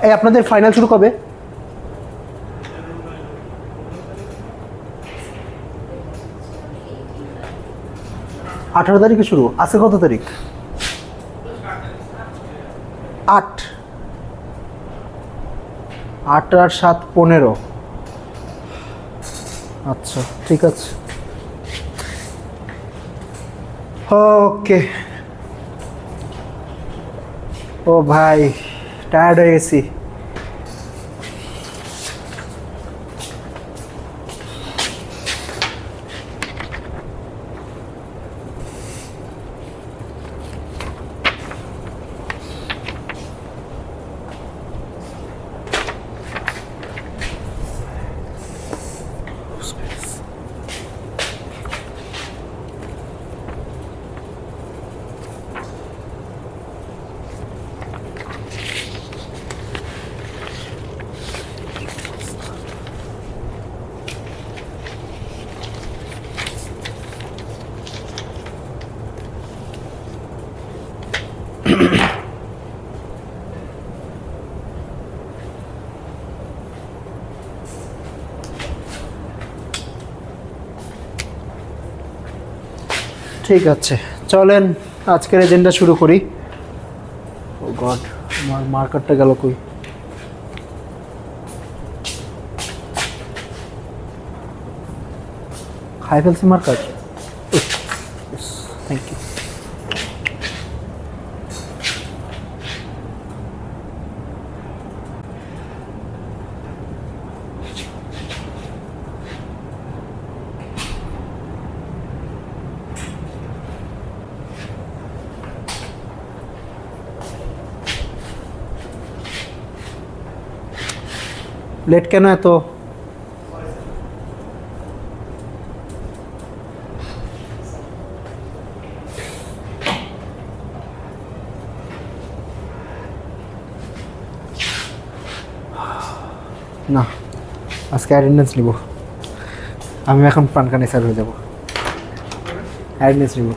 এই আপনাদের ফাইনাল শুরু কবে? 18 তারিখে শুরু। আজকে কত তারিখ? 8 8 আর 7 15। আচ্ছা ঠিক আছে, ওকে। ও ভাই টায়ার্ড হয়ে গেছি। ঠিক আছে, চলেন আজকের এজেন্ডা শুরু করি। ও গড, আমার মার্কারটা গেল কই? খাই ফেলছি মার্কার। Thank you. লেট কেন এত? না, আজকে অ্যাটেন্ডেন্স নিব। আমি এখন প্রাণকানি স্যার হয়ে যাব। অ্যাটেন্ডেন্স নিব,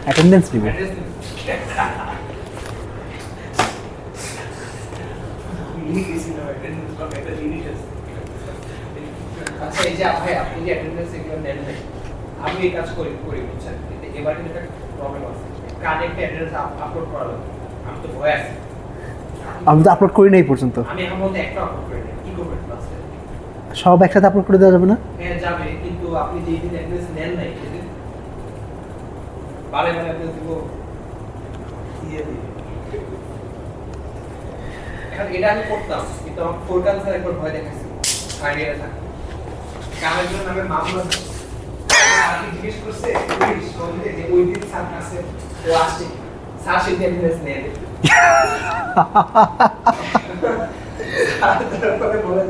অ্যাটেন্ডেন্স নিব। আচ্ছা, এই যে ভাই আপনি যে অ্যাটেন্ডেন্স এগুলো নেন নাই, আমি এই কাজ করি বুঝছেন, কিন্তু এবার কিন্তু একটা প্রবলেম আছে। কানেক্ট অ্যাটেন্ডেন্স আপলোড করা লাগবে। আমি তো ভয় আছি। আমি তো আপলোড করি নাই পর্যন্ত। আমি এখন মধ্যে একটা আপলোড করি নাই, কি করবেন ক্লাসে? সব একসাথে আপলোড করে দেওয়া যাবে না? হ্যাঁ যাবে, কিন্তু আপনি যেই দিন অ্যাটেন্ডেন্স নেন নাই সেদিন বারে বারে আপনি দিব দিয়ে দিই। এখন এটা আমি করতাম, কিন্তু আমার ফোরকান স্যার একবার ভয় দেখাইছে আইডিয়া থাকে কামের জন্য নামে মামলা আপনি জিজ্ঞেস করছে পুলিশ বলতে যে ওই দিন স্যার কাছে ও আসছে, স্যার সেই অ্যাটেন্ডেন্স নেন। তারপরে বলে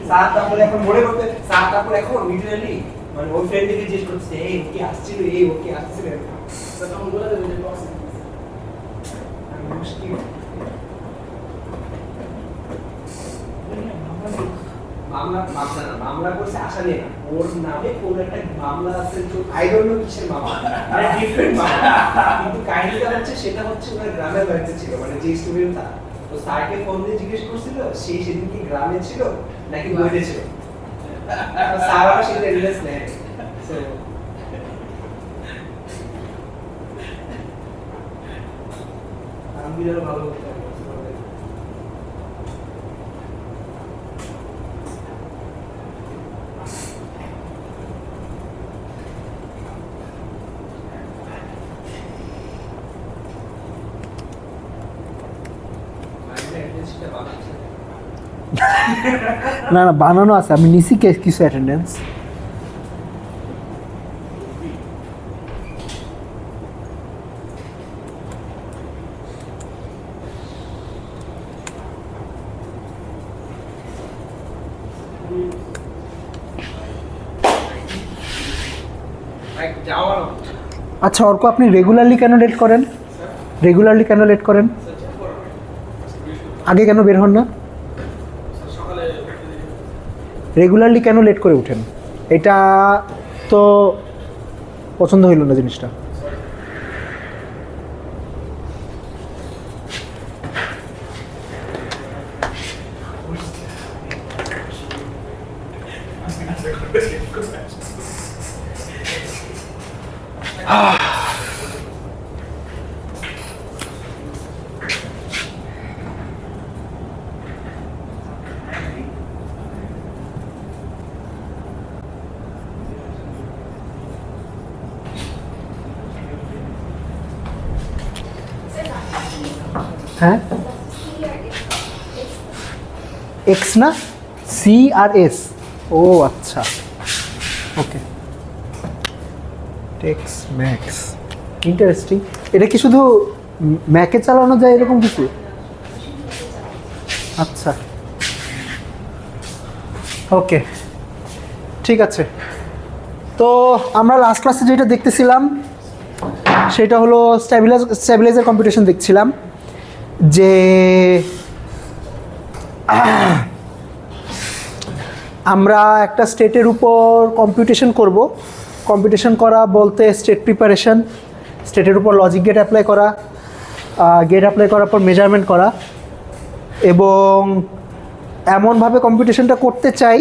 স্যার তারপরে এখন মনে করতে স্যার তারপরে এখন লিটারালি মানে ওই ফ্রেন্ডকে জিজ্ঞেস করছে এই ও কি আসছিল, এই ও কি আসছিল, তো তখন বলে দেবে যে বস আমি মুশকিল মামলা করছে আশা নেই না, ওর নামে কোন একটা মামলা আছে, তো আই ডোন্ট নো কিসের মামলা, মানে ডিফারেন্ট মামলা, কিন্তু কাহিনীটা হচ্ছে সেটা হচ্ছে ওনার গ্রামের বাড়িতে ছিল, মানে যে স্টুডেন্ট তা তো স্যারকে ফোন দিয়ে জিজ্ঞেস করছিল সেই সেদিন কি গ্রামে ছিল নাকি বাইরে ছিল, স্যার আবার সেটা রিলেস নেয়। আমি যেন ভালো করতে পারি। না না, বানানো আছে, আমি নিছি কিছু অ্যাটেন্ডেন্স। আচ্ছা অর্ক, আপনি রেগুলারলি কেন ডেট করেন? রেগুলারলি কেন লেট করেন? আগে কেন বের হন না? রেগুলারলি কেন লেট করে উঠেন? এটা তো পছন্দ হইল না জিনিসটা। হ্যাঁ, এক্স না, সি আর এস। ও আচ্ছা, ওকে। Text max, interesting. এটা কি শুধু ম্যাকে চালানো যায় এরকম কিছু? আচ্ছা, ওকে, ঠিক আছে। তো আমরা লাস্ট ক্লাসে যেটা দেখতেছিলাম সেটা হলো স্ট্যাবিলাইজার কম্পিটিশন দেখছিলাম, যে আমরা একটা স্টেটের উপর কম্পিটিশন করব। কম্পিটিশন করা বলতে স্টেট প্রিপারেশন, স্টেটের উপর লজিক গেট অ্যাপ্লাই করা, গেট অ্যাপ্লাই করার পর মেজারমেন্ট করা, এবং এমনভাবে কম্পিটিশনটা করতে চাই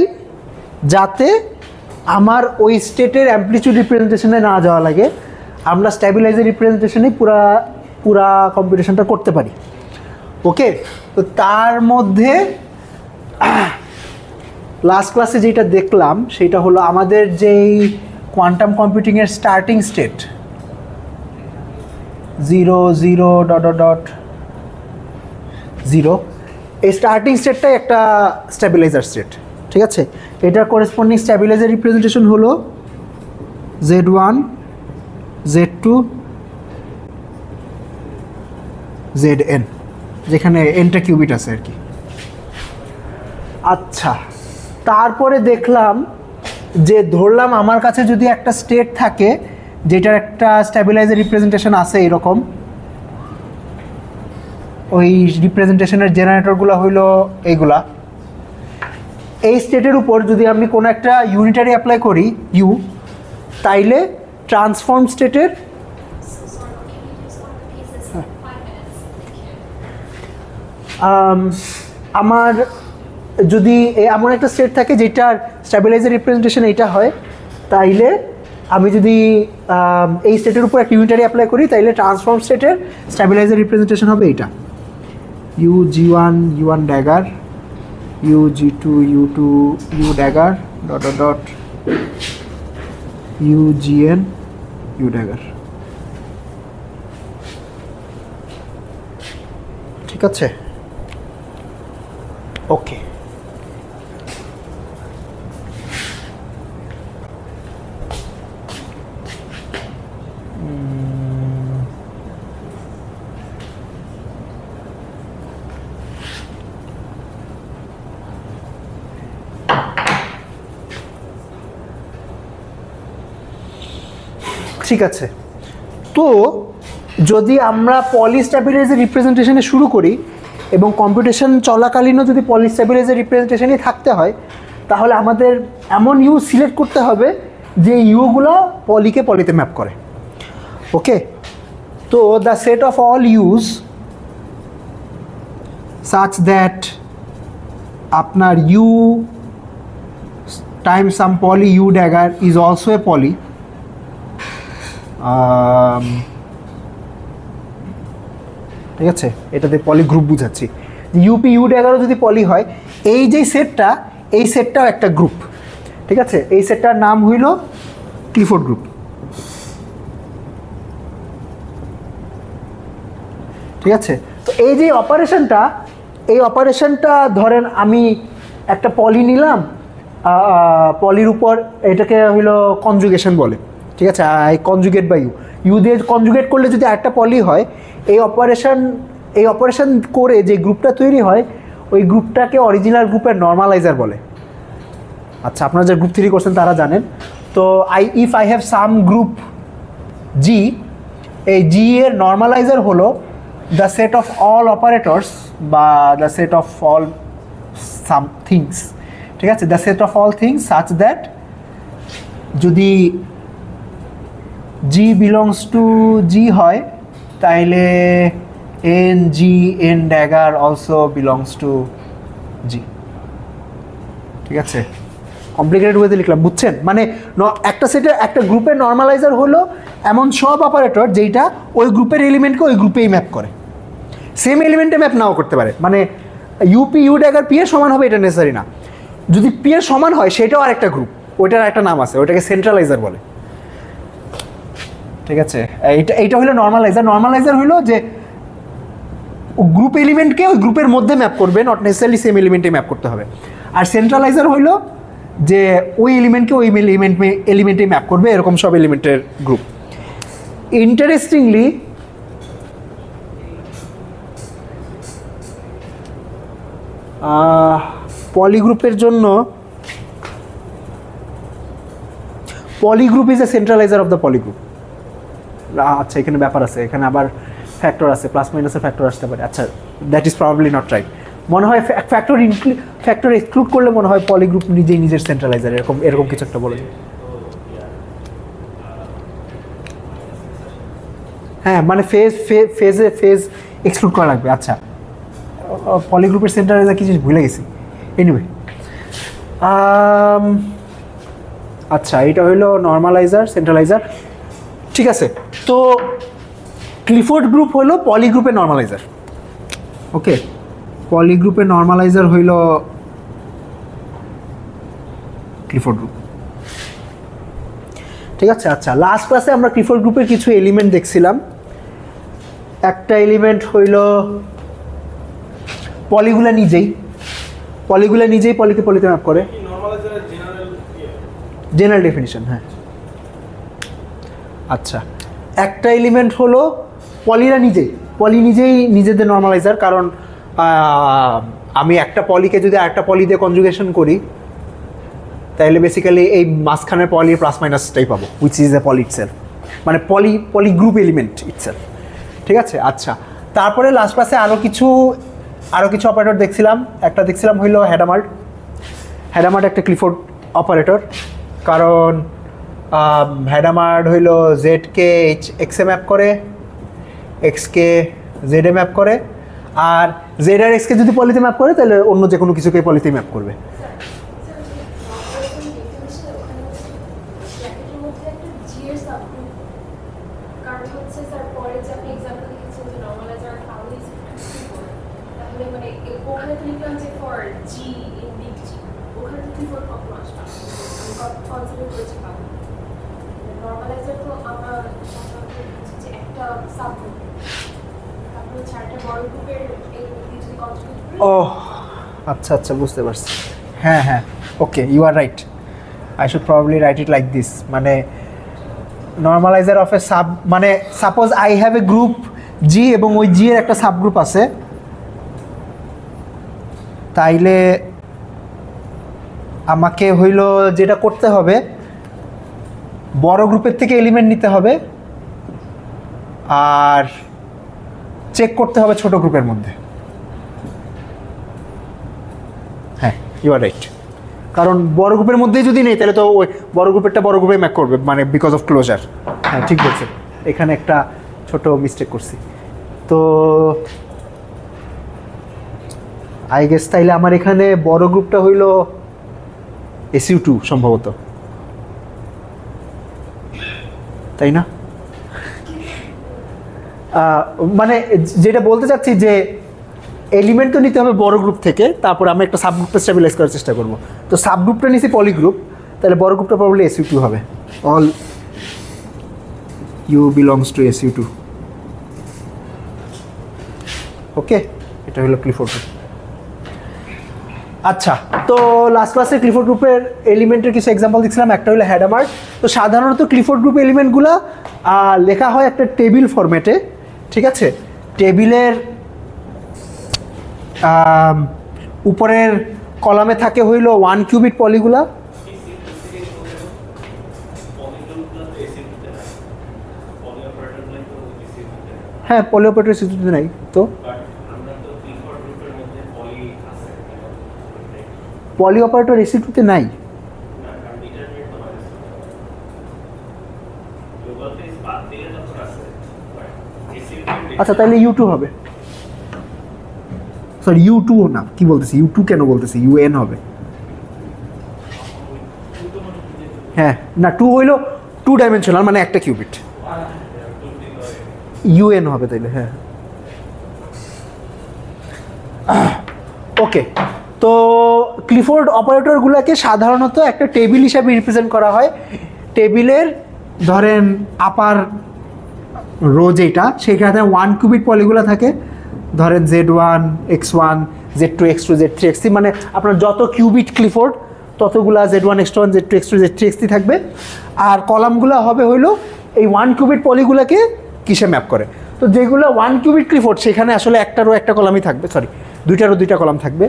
যাতে আমার ওই স্টেটের অ্যাম্পলিটিউড রিপ্রেজেন্টেশনে না যাওয়া লাগে, আমরা স্ট্যাবিলাইজার রিপ্রেজেন্টেশনেই পুরা কম্পিটিশনটা করতে পারি। ওকে, তো তার মধ্যে লাস্ট ক্লাসে যেটা দেখলাম সেটা হলো আমাদের যেই কোয়ান্টাম কম্পিউটিংয়ের starting state 0 0 dot dot dot 0, এই স্টার্টিং স্টেটটাই একটা স্ট্যাবিলাইজার স্টেট। ঠিক আছে, এটার করেসপন্ডিং স্ট্যাবিলাইজার রিপ্রেজেন্টেশন হলো Z1 Z2 Zn, যেখানে nটা কিউবিট আছে আর কি। আচ্ছা, তারপরে দেখলাম যে ধরলাম আমার কাছে যদি একটা স্টেট থাকে যেটার একটা স্ট্যাবিলাইজার রিপ্রেজেন্টেশন আছে এরকম, ওই রিপ্রেজেন্টেশনের জেনারেটরগুলো হইলো এইগুলা। এই স্টেটের উপর যদি আমি কোনো একটা ইউনিটারি অ্যাপ্লাই করি ইউ, তাইলে ট্রান্সফর্ম স্টেটের আমার যদি এমন একটা স্টেট থাকে যেটার স্ট্যাবিলাইজার রিপ্রেজেন্টেশন এইটা হয়, তাইলে আমি যদি এই স্টেটের উপর একটা ইউনিটারি অ্যাপ্লাই করি তাইলে ট্রান্সফর্ম স্টেটের স্ট্যাবিলাইজার রিপ্রেজেন্টেশন হবে এইটা, U G one U one dagger, U G two U two U dagger dot dot dot U G N U dagger. ঠিক আছে, ওকে। ঠিক আছে, তো যদি আমরা পলিস্ট্যাবিলাইজার রিপ্রেজেন্টেশনে শুরু করি এবং কম্পিটিশন চলাকালীনও যদি পলিস্ট্যাবিলাইজার রিপ্রেজেন্টেশনই থাকতে হয়, তাহলে আমাদের এমন ইউ সিলেক্ট করতে হবে যে ইউগুলো পলিকে পলিতে ম্যাপ করে। ওকে, তো the set of all U's such that আপনার U times some Pauli U dagger is also a Pauli. ঠিক আছে, এটাতে পলি গ্রুপ বুঝাচ্ছি। ইউপি ইউ ড্যাগারও যদি পলি হয়, এই যে সেটটা, এই সেটটাও একটা গ্রুপ। ঠিক আছে, এই সেটটার নাম হইল ক্লিফোর্ড গ্রুপ। ঠিক আছে, তো এই যে অপারেশনটা, এই অপারেশনটা ধরেন আমি একটা পলি নিলাম, পলির উপর এটাকে হইলো কনজুগেশন বলে। ঠিক আছে, I conjugate by you, you দিয়ে কনজুগেট করলে যদি একটা পলি হয়, এই অপারেশন করে যে গ্রুপটা তৈরি হয় ওই গ্রুপটাকে অরিজিনাল গ্রুপের নর্মালাইজার বলে। আচ্ছা, আপনারা যে গ্রুপ থিওরি করছেন তারা জানেন। তো if I have some group G, এই জি এর নর্মালাইজার হলো the set of all operators বা the set of all some things, ঠিক আছে, the set of all things such that যদি জি বিলংস টু জি হয় তাইলে N G N dagger also belongs to G. ঠিক আছে, complicated ওয়েতে লিখলাম, বুঝছেন? মানে একটা সেটের একটা গ্রুপের নর্মালাইজার হলো এমন সব অপারেটর যেটা ওই গ্রুপের এলিমেন্টকে ওই গ্রুপেই ম্যাপ করে, সেম এলিমেন্টে ম্যাপ নাও করতে পারে। মানে ইউপি ইউ ড্যাগার পি এর সমান হবে এটা নেসেসারি না, যদি পি এর সমান হয় সেটাও আরেকটা গ্রুপ, ওইটার একটা নাম আছে, ওইটাকে সেন্ট্রালাইজার বলে। ঠিক আছে, এইটা হলো নর্মালাইজার। নর্মালাইজার হলো যে গ্রুপ এলিমেন্টকে ওই গ্রুপের মধ্যে ম্যাপ করবে, নট নেসেসারিলি সেম এলিমেন্টে ম্যাপ করতে হবে। আর সেন্ট্রালাইজার হইলো যে ওই এলিমেন্টকে ওই এলিমেন্টে ম্যাপ করবে, এরকম সব এলিমেন্টের গ্রুপ। ইন্টারেস্টিংলি পলিগ্রুপের জন্য পলিগ্রুপ ইজ এ সেন্ট্রালাইজার অফ দ্য পলিগ্রুপ। আচ্ছা, এখানে ব্যাপার আছে, এখানে আবার ফ্যাক্টর আছে, প্লাস মাইনাসের ফ্যাক্টর আসতে পারে। আচ্ছা, that is probably not right. মনে হয় ফ্যাক্টর এক্সক্লুড করলে মনে হয় পলিগ্রুপ নিজেই নিজের সেন্ট্রালাইজার, এরকম কিছু একটা বলে। হ্যাঁ, মানে ফেজ এক্সক্লুড করা লাগবে। আচ্ছা, পলিগ্রুপের সেন্ট্রালাইজার কিছু ভুলে গেছি। এনিওয়ে, আচ্ছা, এটা হইলো নর্মালাইজার, সেন্ট্রালাইজার। ঠিক আছে, তো ক্লিফোর্ড গ্রুপ হলো পলিগ্রুপের নর্মালাইজার। ওকে, পলিগ্রুপের নর্মালাইজার হইল ক্লিফোর্ড গ্রুপ। ঠিক আছে, আচ্ছা, লাস্ট ক্লাসে আমরা ক্লিফোর্ড গ্রুপের কিছু এলিমেন্ট দেখছিলাম। একটা এলিমেন্ট হইল পলিগুলা নিজেই পলিকে পলিতে ম্যাপ করে, জেনারেল ডেফিনিশন। হ্যাঁ, আচ্ছা, একটা এলিমেন্ট হলো পলি নিজেই নিজেদের নর্মালাইজার, কারণ আমি একটা পলিকে যদি আরেকটা পলি দিয়ে কনজুগেশন করি তাহলে বেসিক্যালি এই মাঝখানের পলির প্লাস মাইনাসটাই পাবো, which is a poly itself, মানে পলি গ্রুপ এলিমেন্ট ইটসেলফ। ঠিক আছে, আচ্ছা, তারপরে লাস্ট ক্লাসে আরও কিছু অপারেটর দেখছিলাম। একটা দেখছিলাম হইলো হ্যাডামার্ড একটা ক্লিফোর্ড অপারেটর, কারণ হ্যাডামার্ড হইলো জেডকে এক্সে ম্যাপ করে, এক্সকে জেডে ম্যাপ করে, আর জেড আর এক্সকে যদি পলিতে ম্যাপ করে তাহলে অন্য যে কোনো কিছুকে পলিতে ম্যাপ করবে। ও আচ্ছা, বুঝতে পারছি। হ্যাঁ, okay, you are right, I should probably write it like this. মানে নর্মালাইজার অফ এ সাব, মানে suppose I have a group G এবং ওই জি এর একটা সাব গ্রুপ আছে, তাইলে আমাকে হইলো যেটা করতে হবে, বড় গ্রুপের থেকে এলিমেন্ট নিতে হবে আর চেক করতে হবে ছোট গ্রুপের মধ্যে। হ্যাঁ, ইউ আর রাইট, কারণ বড় গ্রুপের মধ্যেই যদি নেই তাহলে তো ওই বড় গ্রুপেরটা বড় গ্রুপে ম্যাপ করবে, মানে বিকজ অফ ক্লোজার। হ্যাঁ, ঠিক বলছেন, এখানে একটা ছোট মিস্টেক করছি। তো আই গেস তাইলে আমার এখানে বড় গ্রুপটা হইল SU2 সম্ভবত, তাই না? মানে যেটা বলতে চাচ্ছি যে এলিমেন্ট তো নিতে হবে বড় গ্রুপ থেকে, তারপর আমি একটা সাবগ্রুপে স্টেবিলাইজ করার চেষ্টা করব। তো সাবগ্রুপটা নিছি পলিগ্রুপ, তাহলে বড় গ্রুপটা প্রবাবলি SU2 হবে, all you belongs to SU2। Okay, এটা হলো ক্লিফোর্ড গ্রুপ। আচ্ছা, তো লাস্ট ক্লাসে ক্লিফোর্ড গ্রুপের এলিমেন্টের কিছু এক্সাম্পল দেখছিলাম। একটা হলো হ্যাডামার্ড। তো সাধারণত ক্লিফোর্ড গ্রুপ এলিমেন্টগুলো লেখা হয় একটা টেবিল ফরম্যাটে। ঠিক আছে, টেবিলের উপরের কলামে থাকে হইল 1 কিউবিট পলিগুলা, হ্যাঁ, পলি অপারেটর রেসিস্টিভিটি নাই তো। পলি অপারেটর রেসিস্টিভিটি নাই। আচ্ছা তাহলে ইউ টু হবে, সরি ইউ টু না, কি বলতেছি ইউ টু কেন বলতেছি, ইউএন হবে। হ্যাঁ না, টু হইলো টু ডাইমেনশনাল মানে একটা কিউবিট, ইউএন হবে তাইলে। হ্যাঁ ওকে, তো ক্লিফোর্ড অপারেটরগুলোকে সাধারণত একটা টেবিল হিসাবে রিপ্রেজেন্ট করা হয়। টেবিলের ধরেন আপার রো যেটা, সেখানে 1 কিউবিট পলিগুলো থাকে, ধরেন Z1 X1 Z2 X2 Z3 X3, মানে আপনার যত cubit Clifford ততগুলা Z1 X1 Z2 X2 Z3 X3 থাকবে। আর কলামগুলো হবে হইলো এই 1 কিউবিট পলিগুলোকে কিসে ম্যাপ করে। তো যেগুলো 1 কিউবিট ক্লিফোর্ড সেখানে আসলে একটা রো একটা কলামই থাকবে, সরি দুইটা রো দুইটা কলাম থাকবে।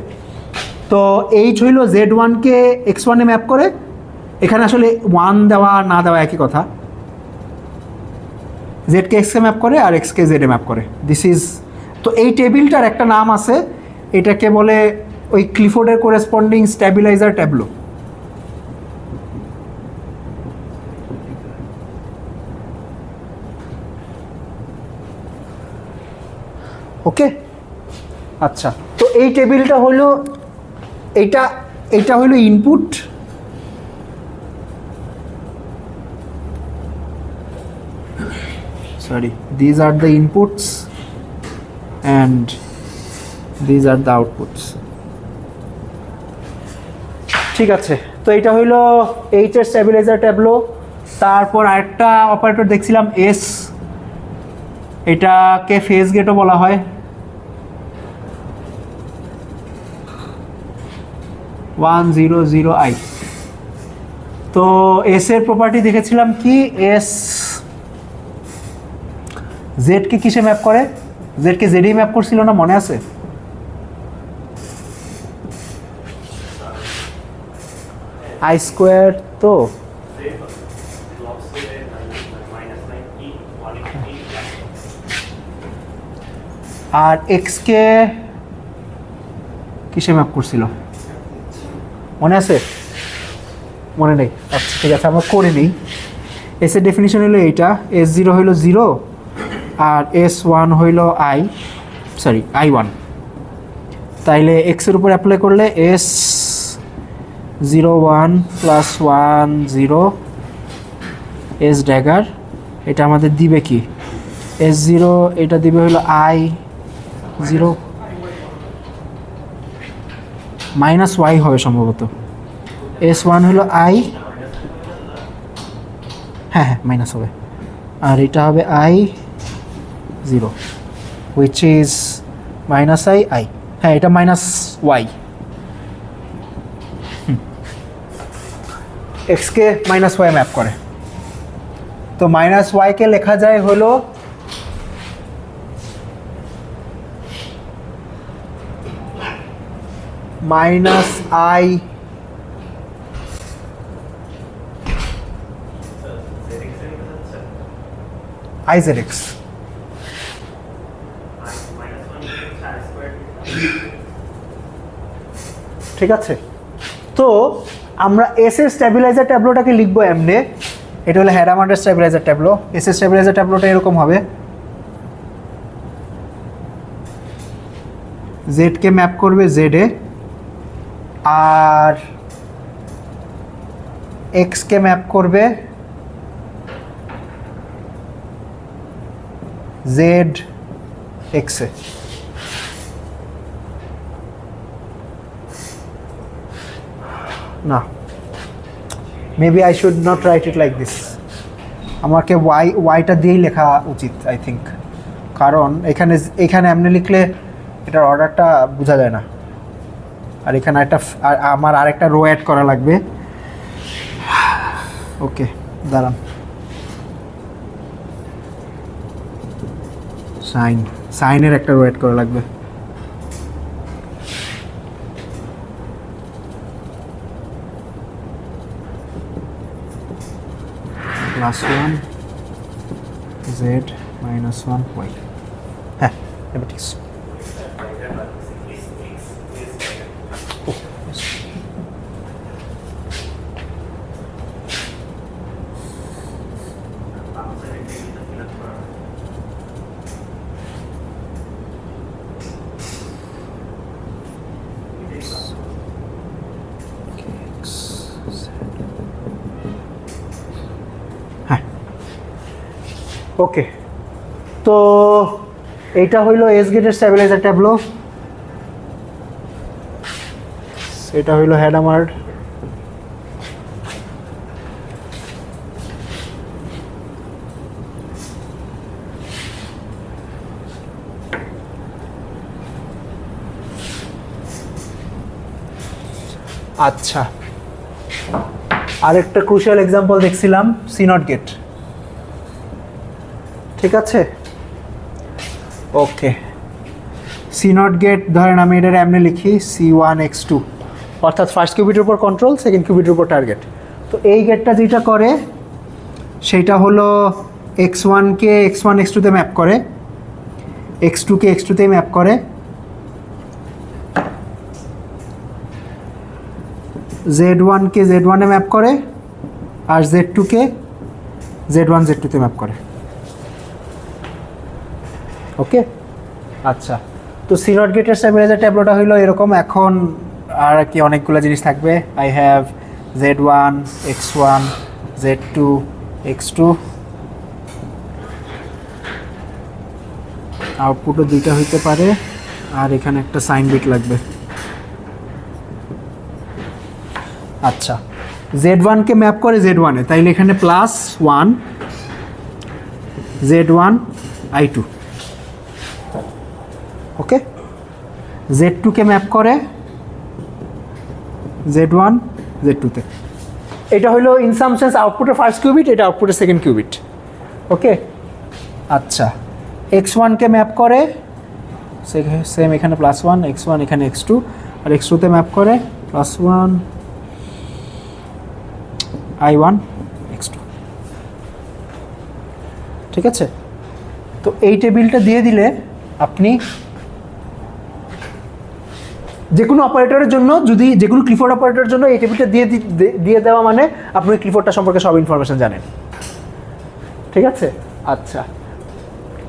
তো এইচ হইল Z1-কে X1-এ ম্যাপ করে, এখানে আসলে 1 দেওয়া না দেওয়া একই কথা। Z-কে X-কে ম্যাপ করে আর X-কে Z-এ ম্যাপ করে, দিস ইজ। তো এই টেবিলটার একটা নাম আছে, এটাকে বলে ওই ক্লিফোর্ডের করেসপন্ডিং স্ট্যাবিলাইজার ট্যাবলো। ওকে আচ্ছা, তো এই টেবিলটা হলো এইটা হলো input, sorry, these are the inputs and these are the outputs। ঠিক আছে, তো এটা হইলো এইচ এর স্ট্যাবিলাইজার ট্যাবলো। তারপর আরেকটা অপারেটর দেখছিলাম এস, এটাকে ফেজ গেটও বলা হয়। 100i। তো এস এর প্রপার্টি দেখেছিলাম কি, এস জেডকে কিসে ম্যাপ করে, জেডকে জেডেই ম্যাপ করছিল না, মনে আছে? I square. তো আর এক্সকে কিসে ম্যাপ করছিল মনে আছে? মনে নেই, আচ্ছা ঠিক আছে আমরা করে নিই। এস এর ডেফিনিশন হলো এইটা, S0 হইল 0 আর S1 হইল I1। তাইলে এক্সের উপর অ্যাপ্লাই করলে S01 + 1 0 S ড্যাগার, এটা আমাদের দিবে কি S0, এটা দিবে হলো I0 -y হবে সম্ভবত। S1 হলো I, হ্যাঁ হ্যাঁ মাইনাস হবে, আর এটা হবে I0 which is -I, হ্যাঁ এটা -y, এক্সকে -y ম্যাপ করে। তো -y কে লেখা যায় হলো -I IZX। ঠিক আছে, তো আমরা এস এর স্ট্যাবিলাইজার ট্যাবলোটাকে লিখবো এমনি, এটা হলো হ্যাডামার্ডের স্ট্যাবিলাইজার ট্যাবলো। এস এর স্ট্যাবিলাইজার ট্যাবলোটা এরকম হবে, জেড কে ম্যাপ করবে জেড এ, আর এক্স কে ম্যাপ করবে জেড এক্স এ। না, maybe I should not right it like this, আমাকে ওয়াইটা দিয়েই লেখা উচিত আই থিঙ্ক, কারণ এখানে এমনি লিখলে এটার অর্ডারটা বোঝা যায় না। আর এখানে আমার আরেকটা রো অ্যাড করা লাগবে। ওকে দাঁড়ান, সাইনের একটা রো অ্যাড করা লাগবে। +1 z -1 y। হ্যাঁ এবার ঠিক আছে। ওকে, তো এইটা হইলো এস গেটের স্ট্যাবিলাইজার ট্যাবলো, এটা হইলো হ্যাডামার্ড, আচ্ছা আরেকটা ক্রুশিয়াল এক্সাম্পল দেখছিলাম সি নট গেট, ঠিক আছে। ওকে, সি নট গেট ধরেন আমি এটার এমনি লিখি C1X2, অর্থাৎ ফার্স্ট কিউবিটের উপর কন্ট্রোল, সেকেন্ড কিউবিটের উপর টার্গেট। তো এই গেটটা যেটা করে সেটা হলো X1কে X1 X2 তে ম্যাপ করে, X2কে X2 তে ম্যাপ করে, Z1কে Z1 এ ম্যাপ করে, আর Z2কে Z1 Z2 তে ম্যাপ করে। ওকে, আচ্ছা, তো সি নট গেটের স্ট্যাবিলাইজার ট্যাবলোটা হইলো এরকম। এখন আর কি অনেকগুলো জিনিস থাকবে, I have Z1 X1 Z2 X2, আউটপুটও দুইটা হইতে পারে, আর এখানে একটা সাইন বিট লাগবে। আচ্ছা, Z1কে ম্যাপ করে Z1 এ, তাইলে এখানে +1 Z1 I2। ওকে, Z2কে ম্যাপ করে Z1 Z2 তে। এটা হলো ইন সাম সেন্স আউটপুটের ফার্স্ট কিউবিট, এটা আউটপুটের সেকেন্ড কিউবিট। ওকে, আচ্ছা, X1কে ম্যাপ করে সেম এখানে +1, X1 এখানে X2, আর X2 তে ম্যাপ করে +1 I1 X2, ঠিক আছে। তো এই টেবিলটা দিয়ে দিলে আপনি যে কোনো অপারেটরের জন্য, যদি যে কোনো ক্লিফোর্ড অপারেটরের জন্য এই টেবিলটা দিয়ে দেওয়া মানে আপনি ক্লিফোর্ডটা সম্পর্কে সব ইনফরমেশন জানেন, ঠিক আছে। আচ্ছা,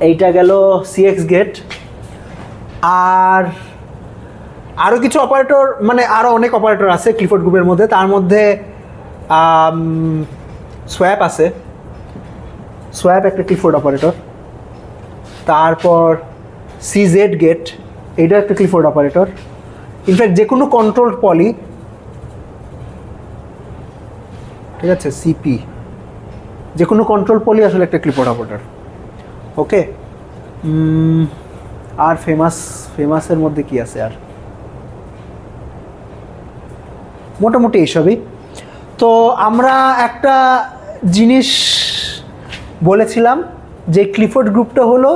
এইটা গেল সিএক্স গেট। আর আরও কিছু অপারেটর, মানে আরও অনেক অপারেটর আছে ক্লিফোর্ড গ্রুপের মধ্যে, তার মধ্যে সোয়াপ আছে, সোয়াপ একটা ক্লিফোর্ড অপারেটর। তারপর সিজেড গেট, এইটা একটা ক্লিফোর্ড অপারেটর। ইনফ্যাক্ট যে কোনো কন্ট্রোল পলি, ঠিক আছে, সিপি, যে কোনো কন্ট্রোল পলি আসলে একটা ক্লিফোর্ড অপারেটর। ওকে, আর ফেমাসের মধ্যে কি আছে আর, মোটামুটি এইসবই। তো আমরা একটা জিনিস বলেছিলাম যে ক্লিফোর্ড গ্রুপটা হলো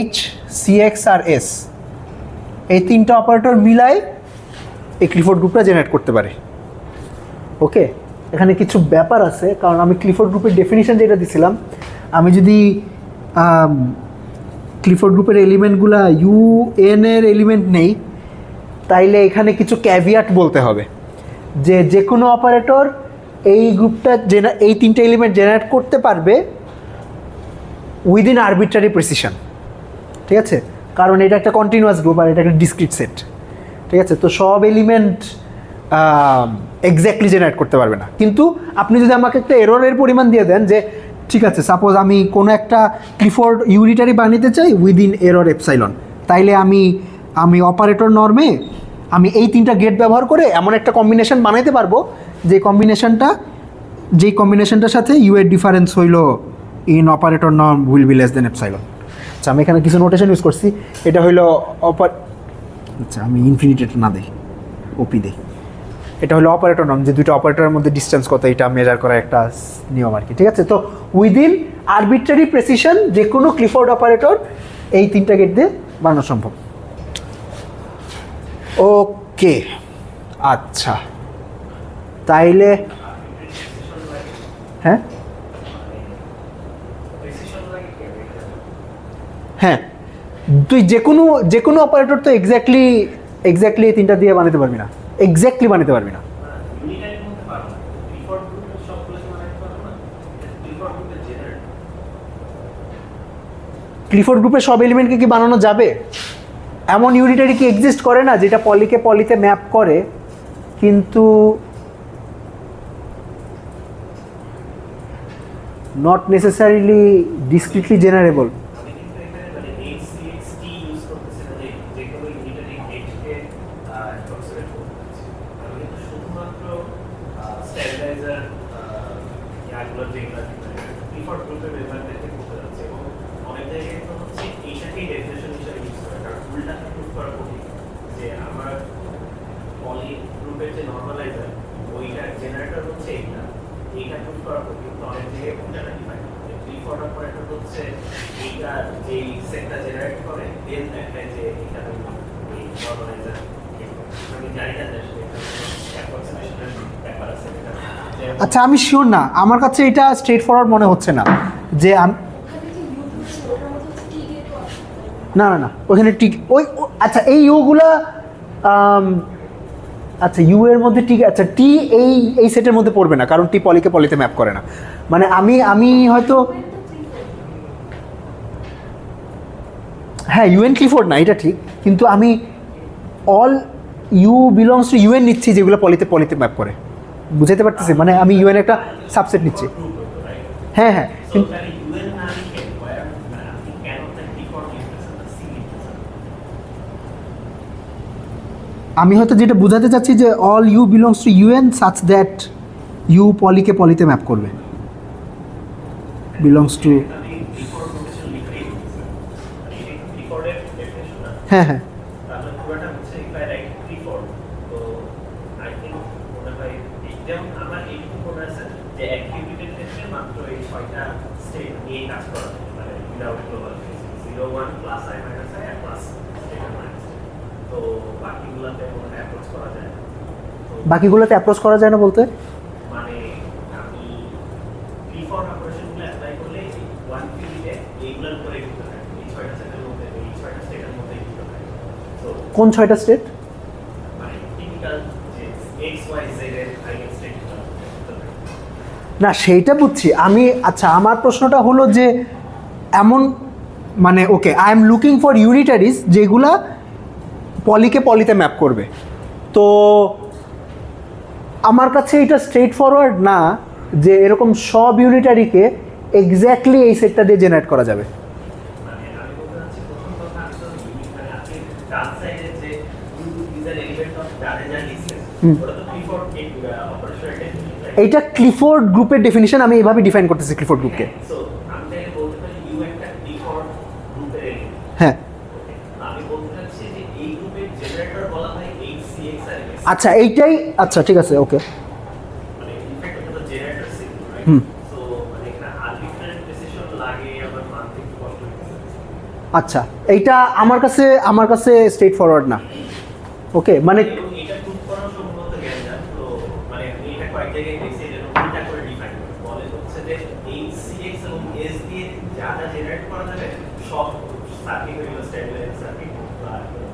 H, CX আর S, এই তিনটা অপারেটর মিলাই এই ক্লিফোর্ড গ্রুপটা জেনারেট করতে পারে। ওকে, এখানে কিছু ব্যাপার আছে, কারণ আমি ক্লিফোর্ড গ্রুপের ডেফিনিশন যেটা দিছিলাম, আমি যদি ক্লিফোর্ড গ্রুপের এলিমেন্টগুলা UN এর এলিমেন্ট নেই, তাইলে এখানে কিছু ক্যাভিয়াট বলতে হবে যে কোনো অপারেটর এই গ্রুপটা এই তিনটা এলিমেন্ট জেনারেট করতে পারবে উইদিন আরবিট্রারি প্রেসিশন, ঠিক আছে। কারণ এটা একটা কন্টিনিউয়াস গ্রুপ আর এটা একটা ডিসক্রিট সেট, ঠিক আছে। তো সব এলিমেন্ট এক্স্যাক্টলি জেনারেট করতে পারবে না, কিন্তু আপনি যদি আমাকে একটা এররের পরিমাণ দিয়ে দেন যে ঠিক আছে, সাপোজ আমি কোনো একটা ক্লিফোর্ড ইউনিটারি বানাতে চাই উইদিন এরর এপসাইলন, তাইলে আমি অপারেটর নর্মে আমি এই তিনটা গেট ব্যবহার করে এমন একটা কম্বিনেশন বানাইতে পারবো যেই কম্বিনেশনটার সাথে ইউ এর ডিফারেন্স হইল in operator norm will be less than epsilon. আচ্ছা, আমি এখানে কিছু নোটেশন ইউজ করছি, এটা হইলো আচ্ছা আমি ইনফিনিটেটা না দিই, ওপি দিই। এটা হলো অপারেটর নর্ম, যে দুটো অপারেটরের মধ্যে ডিস্টেন্স কত এটা মেজার করার একটা নিয়ম আর কি, ঠিক আছে। তো উইদিন আরবিট্রারি প্রেসিশন যে কোনো ক্লিফোর্ড অপারেটর এই তিনটা গেট দিয়ে বানানো সম্ভব। ওকে, আচ্ছা, তাইলে হ্যাঁ তুই যে কোনো অপারেটর তো এক্স্যাক্টলি এই তিনটা দিয়ে বানাতে পারবি না, এক্স্যাক্টলি বানাতে পারবি না। ক্লিফোর্ড গ্রুপের সব এলিমেন্টকে কি বানানো যাবে? এমন ইউনিটারি কি এক্সিস্ট করে না যেটা পলিকে পলিতে ম্যাপ করে কিন্তু নট নেসেসারিলি ডিসক্রিটলি জেনারেবল? আচ্ছা আমি শিওর না, আমার কাছে এটা স্ট্রেট ফরওয়ার্ড মনে হচ্ছে না যে না না না ওখানে ঠিক ওই আচ্ছা এই ইউগুলা আচ্ছা ইউ এর মধ্যে ঠিক আচ্ছা টি এই সেটের মধ্যে পড়বে না কারণ টি পলিকে পলিতে ম্যাপ করে না। মানে আমি হয়তো হ্যাঁ ইউএন ক্লিফোর্ড না এটা ঠিক, কিন্তু আমি all you belongs to U n নিচ্ছি যেগুলো পলিতে ম্যাপ করে, বুঝাতে পারতেছি? মানে আমি ইউএন একটা সাবসেট নিচ্ছি। হ্যাঁ হ্যাঁ আমি হয়তো যেটা বোঝাতে চাচ্ছি যে all you belongs to UN such that U পলিকে পলিতে ম্যাপ করবে, বিলংস টু হ্যাঁ হ্যাঁ বাকিগুলোতে অ্যাপ্রোচ করা যায় না বলতে মানে আমি প্রিফর্ম অপারেশনগুলো অ্যাপ্লাই করলে ওয়ান পিরিয়ডে এইগুলোর উপরে করতে থাকে এই 6টা সেটের মধ্যে এই 6টা স্টেটের মধ্যে করতে থাকে। তো কোন 6টা স্টেট? মানে টিপিক্যাল যে এক্স ওয়াই জেড এর আইগেন স্টেটগুলো না সেইটা বুঝছি আমি। আচ্ছা আমার প্রশ্নটা হলো যে এমন মানে okay I am looking for unitaries যেগুলা পলিকে পলিতে ম্যাপ করবে, তো আমার কাছে এটা স্ট্রেট ফরওয়ার্ড না যে এরকম সব ইউনিটারিকে এক্স্যাক্টলি এই সেটটা দিয়ে জেনারেট করা যাবে। মানে আমি বলতে চাচ্ছি প্রথম কথা আমি তো মানে আপনি ডান সাইডে যে ইউজার এলিমেন্ট অফ ডাটা যা লিখছেন ওটা তো প্রিফর্ম অপারেশনের ডেফিনিশন, এইটা ক্লিফোর্ড গ্রুপের ডেফিনিশন, আমি এইভাবে ডিফাইন করতেছি ক্লিফোর্ড গ্রুপকে। সো আমি তাহলে বলতে পারি ইউ একটা প্রিফর্ম গ্রুপের এলিমেন্ট। হ্যাঁ আমি বলতে চাচ্ছি যে এই গ্রুপের জেনারেটর বলা হয় HCX আর S। আচ্ছা এইটাই আচ্ছা ঠিক আছে ওকে মানে ইনফ্যাক্ট এটা তো জেনারেটর সিম্বল রাইট। সো মানে এখানে আরবিট্রারি প্রিসিশন লাগে আমার মানতে একটু কষ্ট হচ্ছে। আচ্ছা এইটা আমার কাছে স্ট্রেট ফরওয়ার্ড না। ওকে মানে এটা প্রুফ করার সম্ভবত জ্ঞান জান। তো মানে আমি এটা কয়েক জায়গায় দেখছি যে এটা করে ডিফাইন করে বলে হচ্ছে যে HCX এবং S দিয়ে যা যা জেনারেট করা যাবে সব সার্কিট হলো স্ট্যাবিলাইজার সার্কিট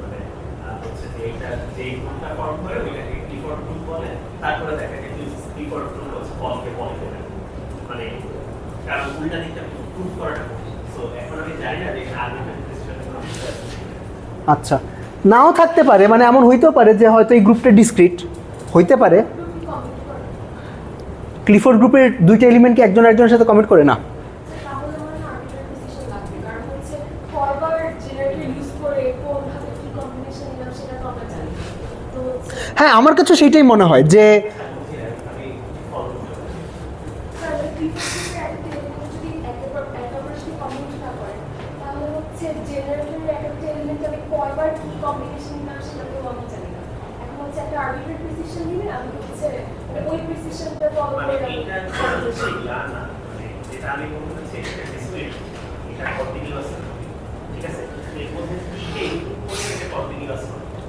মানে হচ্ছে যে এটা যে গ্রুপটা ফর্ম করে ওইটাকে ডিফল্ট গ্রুপ বলে। তারপরে দেখা যায় যে ডিফল্ট গ্রুপ হচ্ছে পলকে পল করে মানে কারণ উল্টা দিকটা প্রুফ করাটা সো এখন আমি জানি না যে আরবিট্রারি প্রিসিশন আচ্ছা নাও থাকতে পারে, মানে এমন হইতেও পারে যে হয়তো এই গ্রুপটা ডিসক্রিট হইতে পারে। ক্লিফোর্ড গ্রুপের দুইটা এলিমেন্টকে একজনের সাথে কমিট করে না। হ্যাঁ আমার কাছে সেইটাই মনে হয় যে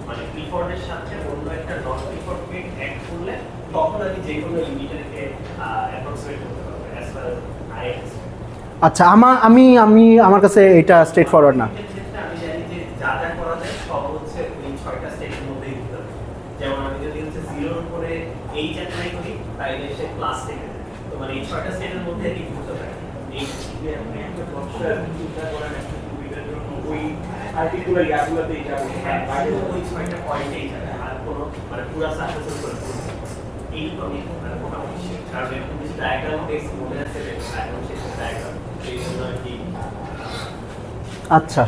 মানে প্রিফর্ডের সাথে অন্য একটা নন প্রিফর্ড মেক অ্যাড করলে তখন আমি যে কোনো ইউনিটারকে অ্যাপ্রক্সিমেট করতে পারবো অ্যাজ ফার অ্যাজ আই আচ্ছা আমার কাছে এটা স্ট্রেট ফরওয়ার্ড না। ক্ষেত্রে আমি জানি যে ছয়টা স্টেটের মধ্যে কি করতে পারে এই যে আপনি একটা বক্সের চিন্তা করেন একটা টুইটার জন্য ওই পার্টিকুলার ইয়াগুলোতেই যাবে বাইরে ওই ছয়টা পয়েন্টেই যাবে আর কোনো মানে পুরো সাকসেসফুল করে এই তো আমি মোটামুটি কারণ এখন কিছু ডায়াগ্রাম দেখছি মনে আছে এখন শেষ ডায়াগ্রাম এই জন্য আর কি আচ্ছা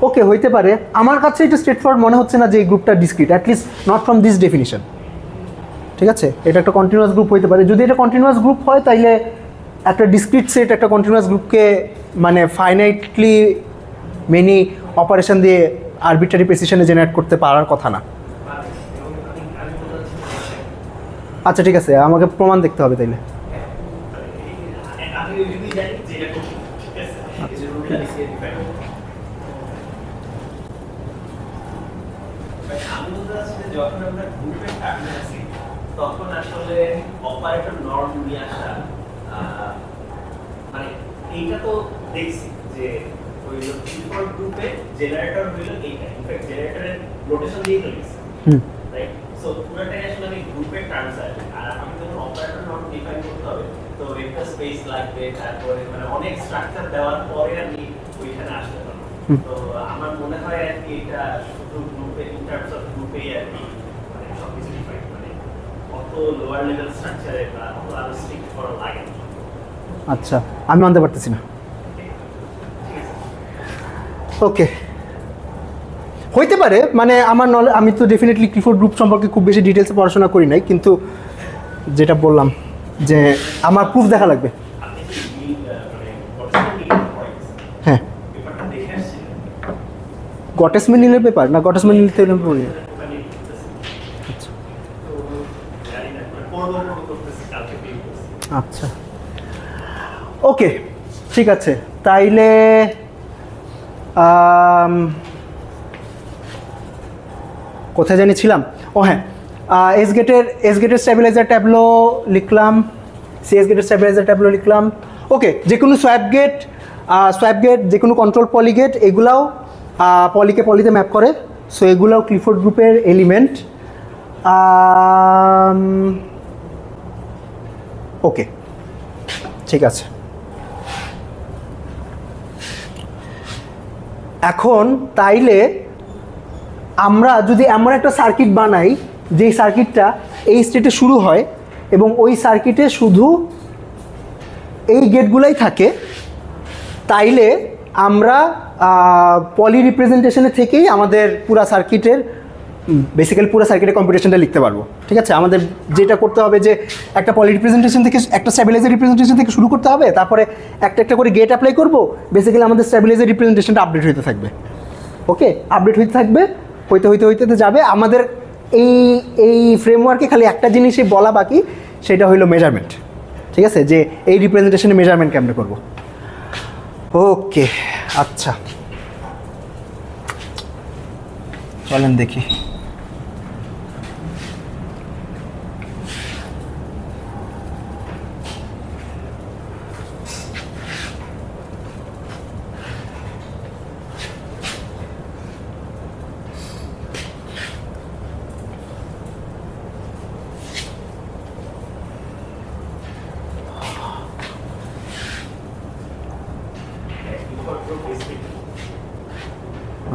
ওকে হইতে পারে আমার কাছে এটা স্ট্রেট ফরওয়ার্ড মনে হচ্ছে না যে এই গ্রুপটা discrete at least not from this definition ঠিক আছে এটা একটা কন্টিনিউয়াস গ্রুপ হইতে পারে যদি এটা কন্টিনিউয়াস গ্রুপ হয় তাইলে একটা ডিসক্রিট সেট একটা কন্টিনিউয়াস গ্রুপকে মানে ফাইনাইটলি মেনি অপারেশন দিয়ে আরবিট্রারি প্রেসিশনে জেনারেট করতে পারার কথা না আচ্ছা ঠিক আছে আমাকে প্রমাণ দেখতে হবে তাইলে আমি যদি জানি যে এটা ঠিক আছে এই যে রুলটা লিখে ডিফাইন আমি বলতে চাচ্ছি যে যখন আমরা গ্রুপে থাকতে আছি তখন আসলে অপারেটর নর্ম নিয়ে আসা মানে এইটা তো দেখছি যে ওই ডিফল্ট গ্রুপে জেনারেটর হইল এইটা ইনফ্যাক্ট জেনারেটরের নোটেশন দিয়ে লিখছি রাইট সো পুরোটাই আসলে আমি গ্রুপে ট্রান্সফার আর আমি যখন অপারেটর নর্ম ডিফাইন করতে হবে তো একটা স্পেস লাগবে তারপরে মানে অনেক স্ট্রাকচার দেওয়ার পরে আমি ওইখানে আসতে পারবো তো আমার মনে হয় আর কি এটা শুধু গ্রুপে ইন টার্মস অফ গ্রুপে আর কি মানে সবকিছু ডিফাইন মানে অত লোয়ার লেভেল স্ট্রাকচারে বা অত আরো স্ট্রিক্ট করা লাগে না আচ্ছা আমি মানতে পারতেছি না ওকে হইতে পারে মানে আমার আমি তো ডেফিনেটলি ক্লিফোর্ড গ্রুপ সম্পর্কে খুব বেশি ডিটেলসে পড়াশোনা করি নাই কিন্তু যেটা বললাম যে আমার প্রুফ দেখা লাগবে হ্যাঁ গটেসমেনিলের পেপার না গটেসমেনিল থেকে পড়ি আচ্ছা ওকে ঠিক আছে তাইলে কোথায় জানিয়েছিলাম ও হ্যাঁ এস গেটের স্ট্যাবিলাইজার ট্যাবলো লিখলাম সিএস গেটের স্ট্যাবিলাইজার ট্যাবলো লিখলাম ওকে যে কোনো সোয়াপ গেট যে কোনো কন্ট্রোল পলিগেট এগুলাও পলিকে পলিতে ম্যাপ করে সো এগুলাও ক্লিফোর্ড গ্রুপের এলিমেন্ট ওকে ঠিক আছে এখন তাইলে আমরা যদি এমন একটা সার্কিট বানাই যেই সার্কিটটা এই স্টেটে শুরু হয় এবং ওই সার্কিটে শুধু এই গেটগুলাই থাকে তাইলে আমরা পলি রিপ্রেজেন্টেশনে থেকেই আমাদের পুরা সার্কিটের বেসিক্যালি পুরো সার্কিটের কম্পিউটেশনটা লিখতে পারবো ঠিক আছে আমাদের যেটা করতে হবে যে একটা পলি রিপ্রেজেন্টেশন থেকে একটা স্ট্যাবিলাইজার রিপ্রেজেন্টেশন থেকে শুরু করতে হবে তারপরে একটা একটা করে গেট অ্যাপ্লাই করবো বেসিক্যালি আমাদের স্ট্যাবিলাইজার রিপ্রেজেন্টেশনটা আপডেট হতে থাকবে ওকে আপডেট হতে থাকবে হইতে যাবে আমাদের এই ফ্রেমওয়ার্কে খালি একটা জিনিসই বলা বাকি সেটা হলো মেজারমেন্ট ঠিক আছে যে এই রিপ্রেজেন্টেশনে মেজারমেন্ট কেমনে করবো ওকে আচ্ছা চলেন দেখি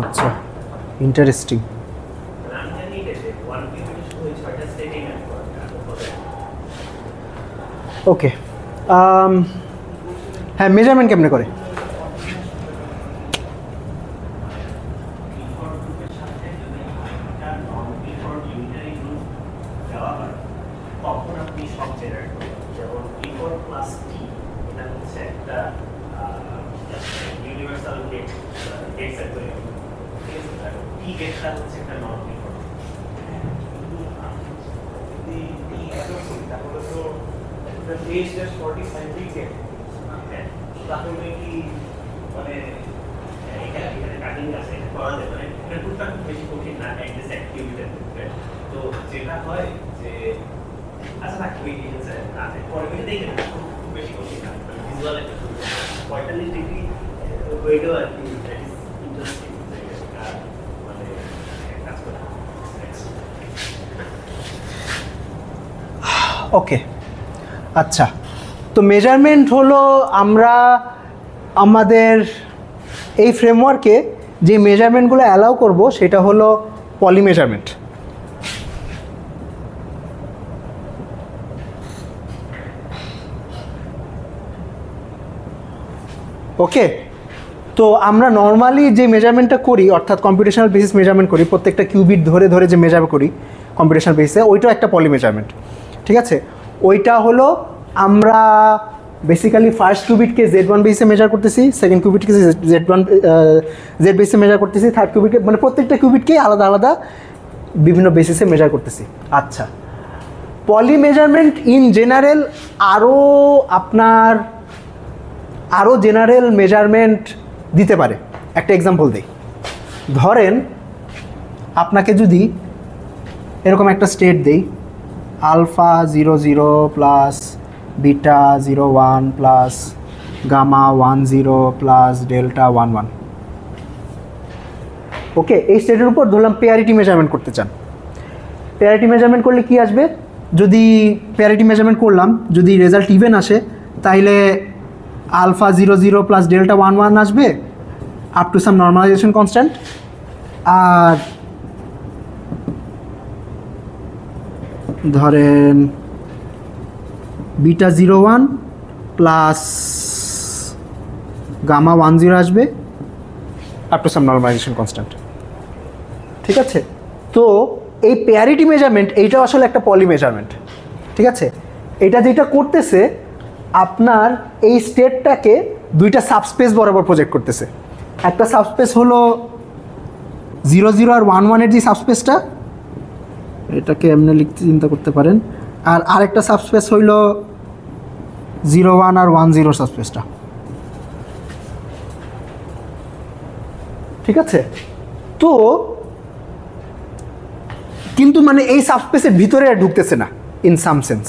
আচ্ছা ইন্টারেস্টিং ওকে হ্যাঁ মেজারমেন্ট কেমনে করে তখন আপনি সব জেনারেট করবেন যেমন P4 প্লাস T এটা হচ্ছে একটা ইউনিভার্সাল গেট সেট তৈরি হবে ঠিক আছে P গেটটা হচ্ছে একটা নন P4 যদি P এত করি তাহলে তো এটা ফেজ জাস্ট 40 সেন্টিগ্রেড তাহলে কি মানে এখানে কাটিং আছে এটা করা যায় মানে এটা টুকটা খুব বেশি কঠিন না এক্সেস অ্যাক্টিভিটির ক্ষেত্রে তো যেটা হয় যে আচ্ছা না কি আছে আছে পরে দেখেন খুব বেশি কঠিন না ভিজুয়াল একটা 45 ডিগ্রি ওয়েটও আর কি দ্যাট ইজ ইন্টারেস্টিং মানে কাজ করা ওকে আচ্ছা তো মেজারমেন্ট হলো আমরা আমাদের এই ফ্রেমওয়ার্কে যে মেজারমেন্টগুলো অ্যালাউ করব সেটা হলো পলি মেজারমেন্ট। ওকে, তো আমরা নর্মালি যে মেজারমেন্টটা করি অর্থাৎ কম্পিউটেশনাল বেসিস মেজারমেন্ট করি, প্রত্যেকটা কিউবিট ধরে ধরে যে মেজার করি কম্পিউটেশনাল বেসিসে, ওইটাও একটা পলি মেজারমেন্ট। ঠিক আছে, ওইটা হলো আমরা বেসিক্যালি ফার্স্ট কিউবিটকে Z1 বেসিসে মেজার করতেছি, সেকেন্ড কিউবিটকে Z বেসিসে মেজার করতেছি, থার্ড কিউবিটকে, মানে প্রত্যেকটা কিউবিটকেই আলাদা আলাদা বিভিন্ন বেসিসে মেজার করতেছি। আচ্ছা, পলি মেজারমেন্ট ইন জেনারেল আরও জেনারেল মেজারমেন্ট দিতে পারে। একটা এক্সাম্পল দিই, ধরেন আপনাকে যদি এরকম একটা স্টেট দেই, alpha 00 plus beta 01 plus gamma 10 plus delta 11। Okay, এই স্টেটের উপর ধরলাম পেয়ারিটি মেজারমেন্ট করতে চান। পেয়ারিটি মেজারমেন্ট করলে কি আসবে? যদি পেয়ারিটি মেজারমেন্ট করলাম, যদি রেজাল্ট ইভেন আসে তাইলে আলফা 00 প্লাস ডেল্টা 11 আসবে up to some normalization constant, আর ধরেন বিটা 01 প্লাস গামা 10 আসবে up to some normalization constant. ঠিক আছে, তো এই পেয়ারিটি মেজারমেন্ট এইটা আসলে একটা পলি মেজারমেন্ট। ঠিক আছে, এটা যেটা করতেছে আপনার এই স্টেটটাকে দুইটা সাবস্পেস বরাবর প্রজেক্ট করতেছে। একটা সাবস্পেস হলো 00 আর 11 যে সাবস্পেসটা, এটাকে এমনি লিখতে চিন্তা করতে পারেন, আর আরেকটা সাবস্পেস হইল 01 আর 10 সাবস্পেসটা। ঠিক আছে, তো কিন্তু মানে এই সাবস্পেসের ভিতরে আর ঢুকতেছে না ইন সাম সেন্স।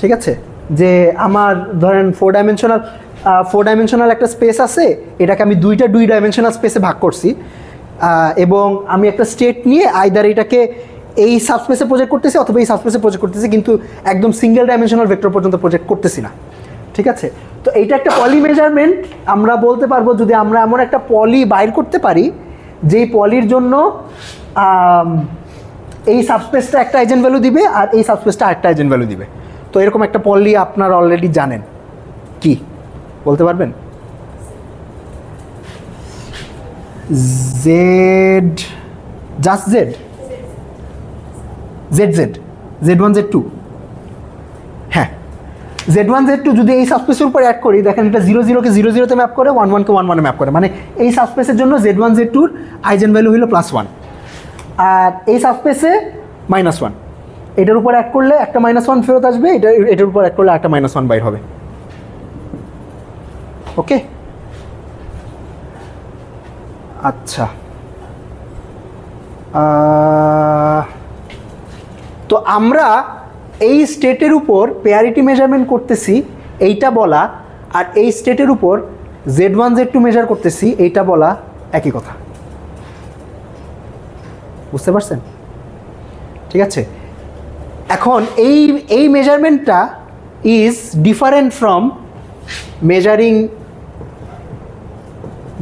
ঠিক আছে, যে আমার ধরেন ফোর ডাইমেনশনাল একটা স্পেস আছে, এটাকে আমি দুই ডাইমেনশনাল স্পেসে ভাগ করছি, এবং আমি একটা স্টেট নিয়ে আইদার এটাকে এই সাবস্পেসে প্রজেক্ট করতেছি অথবা এই সাবস্পেসে প্রজেক্ট করতেছি, কিন্তু একদম সিঙ্গেল ডাইমেনশনাল ভেক্টর পর্যন্ত প্রজেক্ট করতেছি না। ঠিক আছে, তো এইটা একটা পলি মেজারমেন্ট। আমরা বলতে পারবো যদি আমরা এমন একটা পলি বাইর করতে পারি যেই পলির জন্য এই সাবস্পেসটা একটা আইজেন ভ্যালু দিবে আর এই সাবস্পেসটা আরেকটা আইজেন ভ্যালু দিবে। তো এরকম একটা পলি আপনারা অলরেডি জানেন, কি বলতে পারবেন? Z, just Z, Z1 Z2, হ্যাঁ Z1 Z2 যদি এই সাবস্পেসের উপর অ্যাড করি, দেখেন এটা 00 কে 00 তে ম্যাপ করে, 11 কে 11 এ ম্যাপ করে, মানে এই সাবস্পেসের জন্য Z1 Z2 আইজেন ভ্যালু হলো +1, আর এই সাবস্পেসে -1। এটার উপর অ্যাড করলে একটা -1 ফেরত আসবে, এটার উপর অ্যাড করলে একটা -1 বাইর হবে। ওকে, আচ্ছা, তো আমরা এই স্টেটের উপর পেয়ারিটি মেজারমেন্ট করতেছি এইটা বলা, আর এই স্টেটের উপর Z1 Z2 মেজার করতেছি এইটা বলা একই কথা। বুঝতে পারছেন? ঠিক আছে, এখন এই মেজারমেন্টটা is different from measuring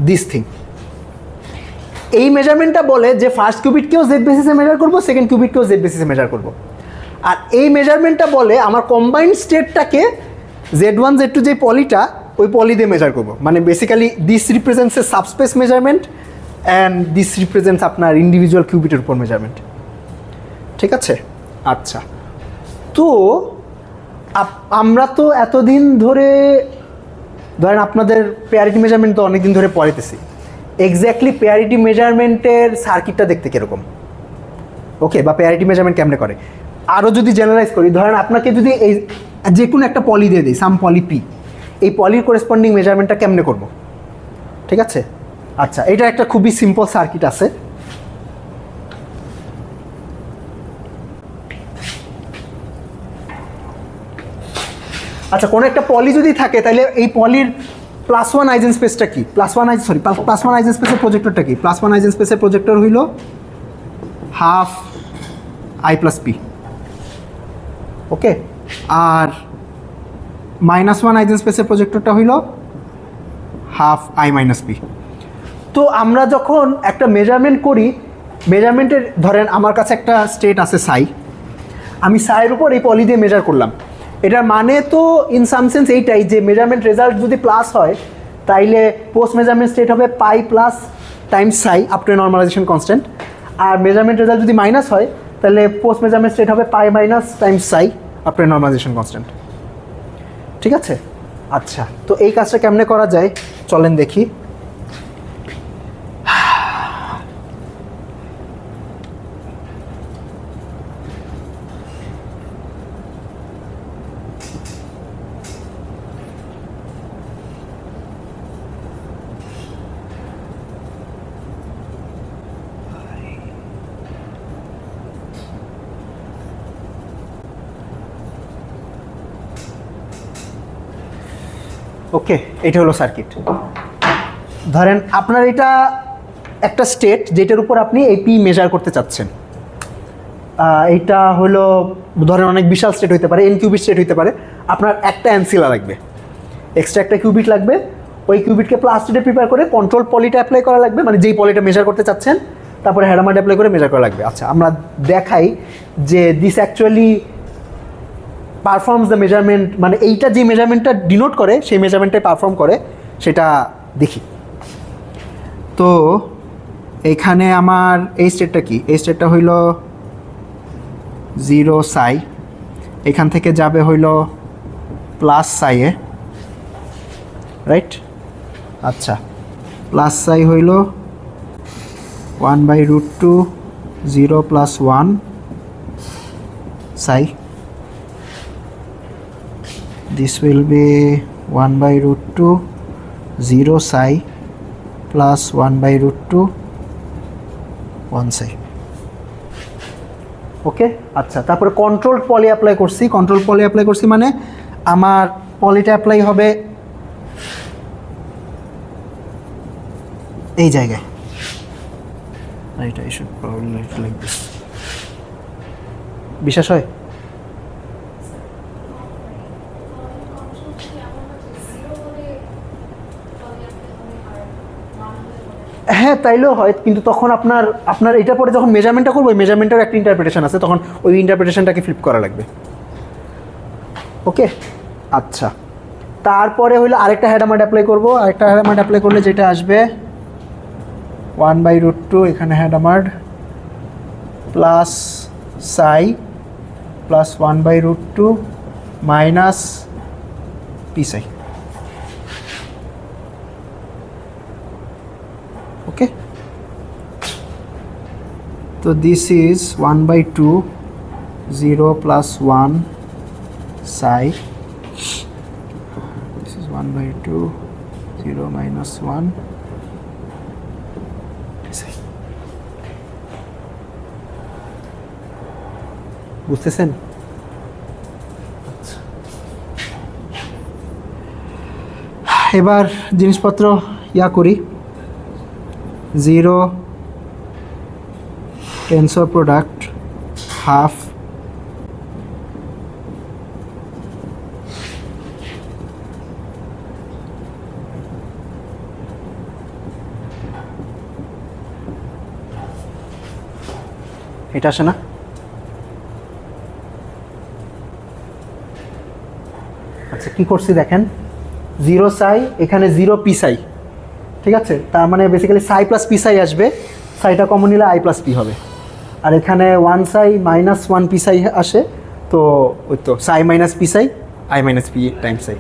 this thing. এই মেজারমেন্টটা বলে যে ফার্স্ট কিউবিটকেও জেড বেসিসে মেজার করব, সেকেন্ড কিউবিটকেও জেড বেসিসে মেজার করব, আর এই মেজারমেন্টটা বলে আমার কম্বাইন্ড স্টেটটাকে Z1 Z2 যে পলিটা ওই পলি দিয়ে মেজার করব। মানে basically this represents A subspace measurement and this represents আপনার ইন্ডিভিজুয়াল কিউবিটের উপর মেজারমেন্ট। ঠিক আছে, আচ্ছা, তো আমরা তো এতদিন ধরে ধরেন আপনাদের পেয়ারিটি মেজারমেন্ট তো অনেকদিন ধরে পড়াইতেছি, এক্স্যাক্টলি পেয়ারিটি মেজারমেন্টের সার্কিটটা দেখতে কীরকম, ওকে, বা পেয়ারিটি মেজারমেন্ট কেমনে করে। আরও যদি জেনারেলাইজ করি, ধরেন আপনাকে যদি এই যে কোনো একটা পলি দিয়ে দিই, সাম পলি পি, এই পলির করেসপন্ডিং মেজারমেন্টটা কেমনে করব? ঠিক আছে, আচ্ছা, এটা একটা খুবই সিম্পল সার্কিট আছে। আচ্ছা, কোনো একটা পলি যদি থাকে তাহলে এই পলির +1 আইজেন স্পেসটা কি? +1 আইজেন স্পেসের প্রজেক্টরটা কি? +1 আইজেন স্পেসের প্রজেক্টর হইল হাফ I + P। ওকে, আর -1 আইজেনস্পেসের প্রজেক্টরটা হইল হাফ I মাইনাস পি। তো আমরা যখন একটা মেজারমেন্ট করি, মেজারমেন্টের ধরেন আমার কাছে একটা স্টেট আছে সাই, আমি সাইয়ের উপর এই পলি দিয়ে মেজার করলাম, এটার মানে তো ইন সাম সেন্স এইটাই যে মেজারমেন্ট রেজাল্ট যদি প্লাস হয় তাইলে পোস্ট মেজারমেন্ট স্টেট হবে pi plus times psi up to normalization constant, আর মেজারমেন্ট রেজাল্ট যদি মাইনাস হয় তাহলে পোস্ট মেজারমেন্ট স্টেট হবে pi minus times psi up to normalization constant. ঠিক আছে? আচ্ছা, তো এই কাজটা কেমনে করা যায় চলেন দেখি। ওকে, এটা হলো সার্কিট। ধরেন আপনার এটা একটা স্টেট যেটার উপর আপনি এই পি মেজার করতে চাচ্ছেন। এইটা হলো ধরেন অনেক বিশাল স্টেট হইতে পারে, এন কিউবিট স্টেট হইতে পারে। আপনার একটা অ্যানসিলা লাগবে, এক্সট্রা একটা কিউবিট লাগবে। ওই কিউবিটকে প্লাস্টিকে প্রিপেয়ার করে কন্ট্রোল পলিটা অ্যাপ্লাই করা লাগবে, মানে যেই পলিটা মেজার করতে চাচ্ছেন, তারপরে হ্যাডামার্ড অ্যাপ্লাই করে মেজার করা লাগবে। আচ্ছা, আমরা দেখাই যে this actually performs the measurement, মানে এইটা যে মেজারমেন্টটা ডিনোট করে সেই মেজারমেন্টটাই পারফর্ম করে, সেটা দেখি। তো এইখানে আমার এই স্টেটটা কি? এই স্টেটটা হইল 0 সাই, এখান থেকে যাবে হইল প্লাস সাইয়ে, রাইট? আচ্ছা, প্লাস সাই হইল 1/√2 0 + 1 সাই। This will be 1/√2 0 psi plus 1/√2 1 psi. ওকে, আচ্ছা, তারপরে কন্ট্রোল পলি অ্যাপ্লাই করছি। কন্ট্রোল পলি অ্যাপ্লাই করছি মানে আমার পলিটা অ্যাপ্লাই হবে এই জায়গায়, right? I should probably right like this. বিশ্বাস হয়? হ্যাঁ, তাইলেও হয়, কিন্তু তখন আপনার এটার পরে যখন মেজারমেন্টটা করবো, ওই মেজারমেন্টের একটা ইন্টারপ্রিটেশন আছে, তখন ওই ইন্টারপ্রিটেশনটাকে ফ্লিপ করা লাগবে। ওকে, আচ্ছা, তারপরে হইলো আরেকটা হ্যাডামার্ড অ্যাপ্লাই করবো। আরেকটা হ্যাডামার্ড অ্যাপ্লাই করলে যেটা আসবে 1/√2, এখানে হ্যাডামার্ড প্লাস সাই প্লাস 1/√2 মাইনাস পি সাই। ওকে, তো this is 1/2 0 + 1 psi. This is 1/2 0 - 1 psi. বুঝতেছেন? এবার জিনিসপত্র করি। 0 tensor product half এটা আসে না? আচ্ছা, কি করছি দেখেন, 0 সাই, এখানে 0 পি সাই। ঠিক আছে, তার মানে বেসিক্যালি সাই প্লাস পি সাই আসবে, সাইটা কমন নিলে আই প্লাস পি হবে। আর এখানে 1 সাই মাইনাস 1 পি সাই আসে, তো ওই তো সাই minus P Sai I minus P Times সাই।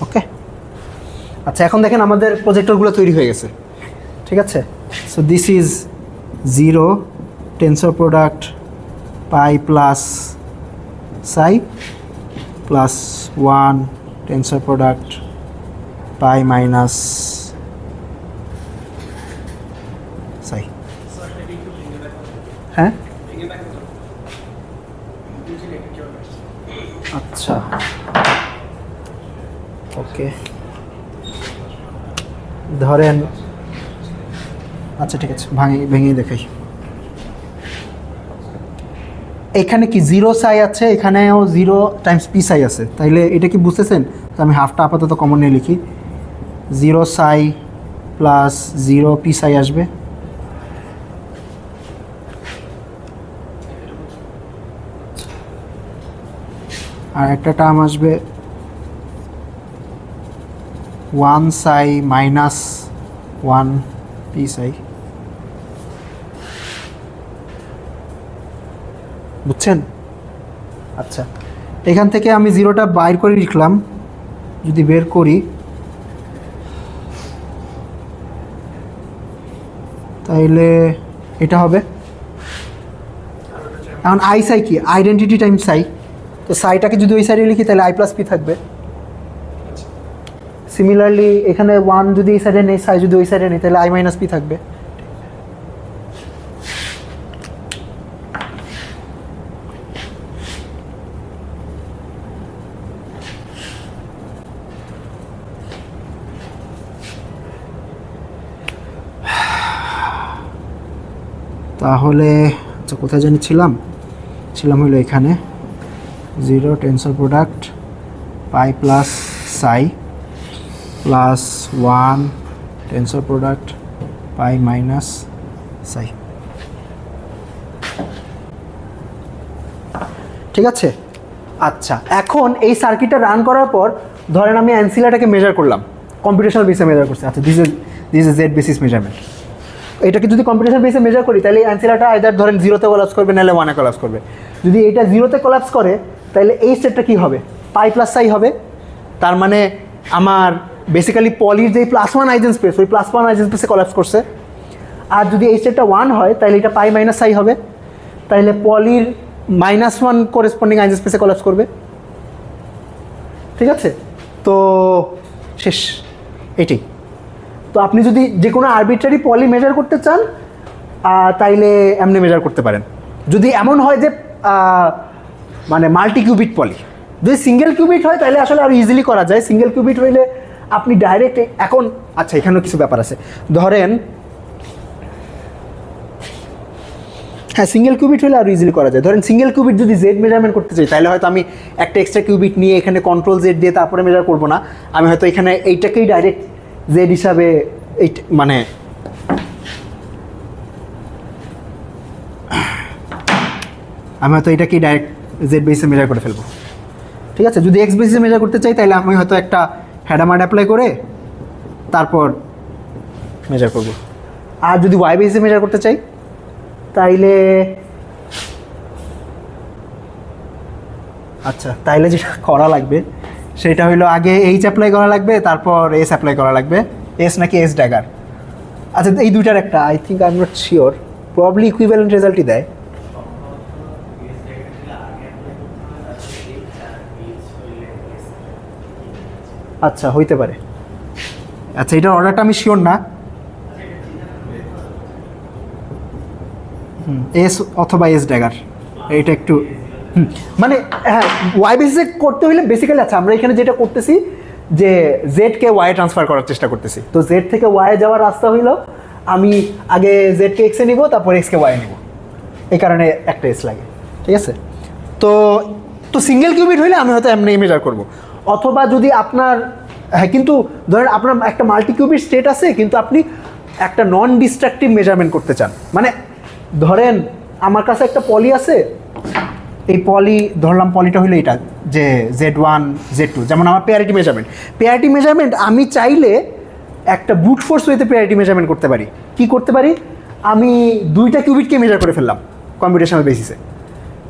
ওকে, আচ্ছা, এখন দেখেন আমাদের প্রজেক্টরগুলো তৈরি হয়ে গেছে। ঠিক আছে, so this is 0 tensor product pi plus psi plus 1 tensor product pi minus psi. হ্যাঁ, আচ্ছা, ওকে। ধরেন আচ্ছা ঠিক আছে ভেঙে দেখাই। এখানে কি 0 সাই আছে, এখানেও 0 টাইমস পি সাই আছে, তাইলে এটা কি বুঝতেছেন? তো আমি হাফটা আপাতত কমন নিয়ে লিখি, 0 সাই প্লাস 0 পি সাই আসবে, আর একটা টার্ম আসবে 1 সাই মাইনাস 1 পি সাই। বুঝছেন? আচ্ছা, এখান থেকে আমি 0টা বাইর করে লিখলাম, যদি বের করি তাইলে এটা হবে। এখন আই সাই কি? আইডেন্টিটি টাইম সাই, তো সাইটাকে যদি ওই সাইডে লিখি তাহলে আই প্লাস পি থাকবে। সিমিলারলি এখানে 1 যদি এই সাইডে নেই, সাই যদি ওই সাইডে নেই, তাহলে আই মাইনাস পি থাকবে। তাহলে আচ্ছা কোথায় জানি ছিলাম হলো এখানে 0 টেন্সর প্রোডাক্ট পাই প্লাস সাই প্লাস 1 টেন্সর প্রোডাক্ট পাই মাইনাস সাই। ঠিক আছে? আচ্ছা, এখন এই সার্কিটটা রান করার পর ধরেন আমি অ্যান্সিলাটাকে মেজার করলাম, কম্পিউটেশনাল বেসে মেজার করছি। আচ্ছা, this is Z basis measurement. এটাকে যদি কম্পিউটেশন বেসে মেজার করি তাহলে এই অ্যান্সিলারটা আইদার ধরেন 0তে কোলাপস করবে, নাহলে 1-এ কোলাপস করবে। যদি এটা 0তে কোলাপস করে তাহলে এই স্টেটটা কী হবে? পাই প্লাস সাই হবে। তার মানে আমার বেসিক্যালি পলির যে +1 আইজেন স্পেস, ওই +1 আইজেন স্পেসে কোলাপস করছে। আর যদি এই স্টেটটা 1 হয় তাহলে এটা পাই মাইনাস সাই হবে, তাহলে পলির -1 করেসপন্ডিং আইজেন স্পেসে কোলাপস করবে। ঠিক আছে? তো শেষ এটাই। তো আপনি যদি যে কোনো আরবিট্রারি পলি মেজার করতে চান তাইলে এমনি মেজার করতে পারেন। যদি এমন হয় যে মানে মাল্টি কিউবিট পলি, যদি সিঙ্গেল কিউবিট হয় তাহলে আসলে আরও ইজিলি করা যায়। সিঙ্গেল কিউবিট হইলে আপনি ডাইরেক্ট এখন আচ্ছা এখানেও কিছু ব্যাপার আছে। ধরেন হ্যাঁ, সিঙ্গেল কিউবিট হলে আরও ইজিলি করা যায়। ধরেন সিঙ্গেল কিউবিট যদি জেড মেজারমেন্ট করতে চাই তাহলে হয়তো আমি একটা এক্সট্রা কিউবিট নিয়ে এখানে কন্ট্রোল জেড দিয়ে তারপরে মেজার করবো না, আমি হয়তো এখানে এইটাকেই ডাইরেক্ট জেড হিসাবে এই মানে আমি হয়তো এটাকেই ডাইরেক্ট জেড বেসে মেজার করে ফেলবো। ঠিক আছে? যদি এক্স বেসে মেজার করতে চাই তাহলে আমি হয়তো একটা হ্যাডামার্ড অ্যাপ্লাই করে তারপর মেজার করব। আর যদি ওয়াই বেসে মেজার করতে চাই তাইলে আচ্ছা তাইলে যেটা করা লাগবে সেটা হলো আগে এইচ অ্যাপ্লাই করা লাগবে, তারপর এস অ্যাপ্লাই করা লাগবে। এস নাকি এস ড্যাগার, আচ্ছা এই দুইটার একটা, I think I am not sure, probably equivalent রেজাল্টই দেয়। আচ্ছা হইতে পারে, আচ্ছা এটার অর্ডারটা আমি শিওর না। এস অথবা এস ড্যাগার, এটা একটু মানে হ্যাঁ ওয়াই বেসিসে করতে হলে বেসিক্যালি আচ্ছা আমরা এখানে যেটা করতেছি যে জেডকে ওয়াই ট্রান্সফার করার চেষ্টা করতেছি। তো জেড থেকে ওয়াই যাওয়ার রাস্তা হইলো আমি আগে জেডকে এক্সে নিব, তারপর এক্সকে ওয়াই নিব, এই কারণে একটা এস লাগে। ঠিক আছে? তো সিঙ্গেল কিউবিট হইলে আমি হয়তো এমনি মেজার করব। অথবা যদি আপনার হ্যাঁ কিন্তু ধরেন আপনার একটা মাল্টি কিউবিট স্টেট আছে কিন্তু আপনি একটা নন ডিস্ট্রাকটিভ মেজারমেন্ট করতে চান, মানে ধরেন আমার কাছে একটা পলি আছে, এই পলি ধরলাম পলিটা হলো এটা যে Z1 Z2, যেমন আমার পেয়ারিটি মেজারমেন্ট আমি চাইলে একটা ব্রুট ফোর্স ওয়েতে পেয়ারিটি মেজারমেন্ট করতে পারি। কি করতে পারি? আমি 2টা কিউবিটকে মেজার করে ফেললাম কম্পিউটেশনাল বেসিসে,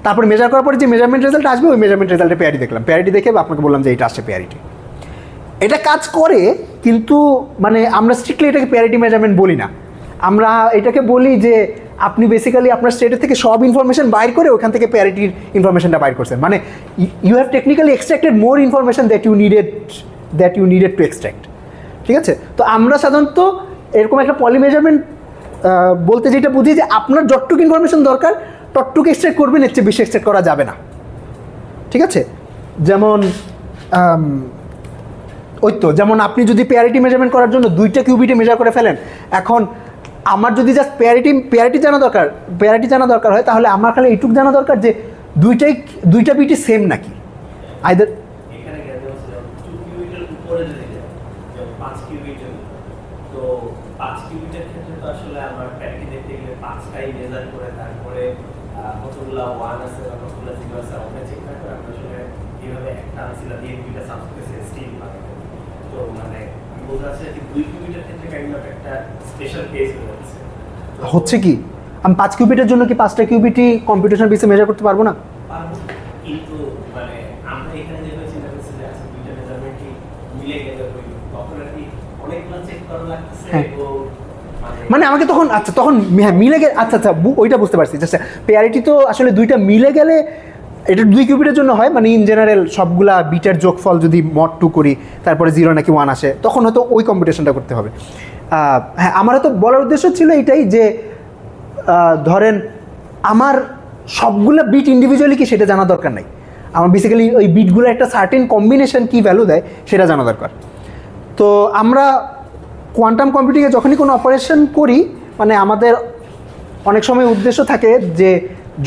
তারপর মেজার করার পরে যে মেজারমেন্ট রেজাল্ট আসবে ওই মেজারমেন্ট রেজাল্টে পেয়ারিটি দেখলাম, পেয়ারিটি দেখে আপনাকে বললাম যে এটা আসছে পেয়ারিটি। এটা কাজ করে কিন্তু মানে আমরা স্ট্রিক্টলি এটাকে পেয়ারিটি মেজারমেন্ট বলি না, আমরা এটাকে বলি যে আপনি বেসিক্যালি আপনার স্টেটের থেকে সব ইনফরমেশন বাইর করে ওখান থেকে প্যারিটির ইনফরমেশনটা বাইর করছেন, মানে you have technically extracted more information that you needed to extract. ঠিক আছে? তো আমরা সাধারণত এরকম একটা পলি মেজারমেন্ট বলতে যেটা বুঝি যে আপনার যতটুকু ইনফরমেশন দরকার ততটুকু এক্সট্রাক্ট করবেন, এর চেয়ে বেশি এক্সট্রাক্ট করা যাবে না। ঠিক আছে? যেমন ওই তো যেমন আপনি যদি পেয়ারিটি মেজারমেন্ট করার জন্য 2টা কিউবিটে মেজার করে ফেলেন, এখন আমার যদি জাস্ট পেয়ারিটি জানা দরকার হয়, তাহলে আমার খালি এইটুকু জানা দরকার যে দুইটা বিটই সেম নাকি। আইদার এখানে গেলে হচ্ছে 2 কিউবিটের উপরে যদি যায়, যেমন 5 কিউবিটের, তো 5 কিউবিটের ক্ষেত্রে তো আসলে আমার প্যারিটি দেখতে গেলে 5টাই মেজার করে তারপরে কতগুলা 1 আছে বা কতগুলা 0 আছে আমরা চেক না করে আমরা আসলে এইভাবে একটা আনসিলা দিয়ে দুইটা সাবস্পেসে স্টিল পাবে। তো মানে আমি বলতে চাচ্ছি যে 2 কিউবিটের ক্ষেত্রে কাইন্ড অফ একটা স্পেশাল কেস হচ্ছে। হচ্ছে কি, আমি 5 কিউবিটের জন্য কি 5টা কিউবিটই কম্পিউটেশন বেসে মেজার করতে পারবো না? পারবো, কিন্তু মানে আমরা এখানে যেভাবে চিন্তা করছি যে আচ্ছা দুইটা মেজারমেন্টই মিলে গেলে তখন আর কি অনেকগুলো চেক করা লাগতেছে। হ্যাঁ। ও মানে আমাকে তখন হ্যাঁ মিলে গেলে ওইটা বুঝতে পারছি। জাস্ট পেয়ারিটি তো আসলে 2টা মিলে গেলে এটা 2 কিউবিটের জন্য হয়, মানে ইন জেনারেল সবগুলা বিটের যোগফল যদি mod 2 করি তারপরে 0 নাকি 1 আসে, তখন হয়তো ওই কম্পিউটেশনটা করতে হবে। হ্যাঁ, আমারও তো বলার উদ্দেশ্য ছিল এটাই যে ধরেন আমার সবগুলা বিট ইন্ডিভিজুয়ালি কি সেটা জানা দরকার নাই, আমার বেসিক্যালি ওই বিটগুলো একটা সার্টেন কম্বিনেশন কি ভ্যালু দেয় সেটা জানা দরকার। তো আমরা কোয়ান্টাম কম্পিউটিংয়ে যখনই কোনো অপারেশন করি, মানে আমাদের অনেক সময় উদ্দেশ্য থাকে যে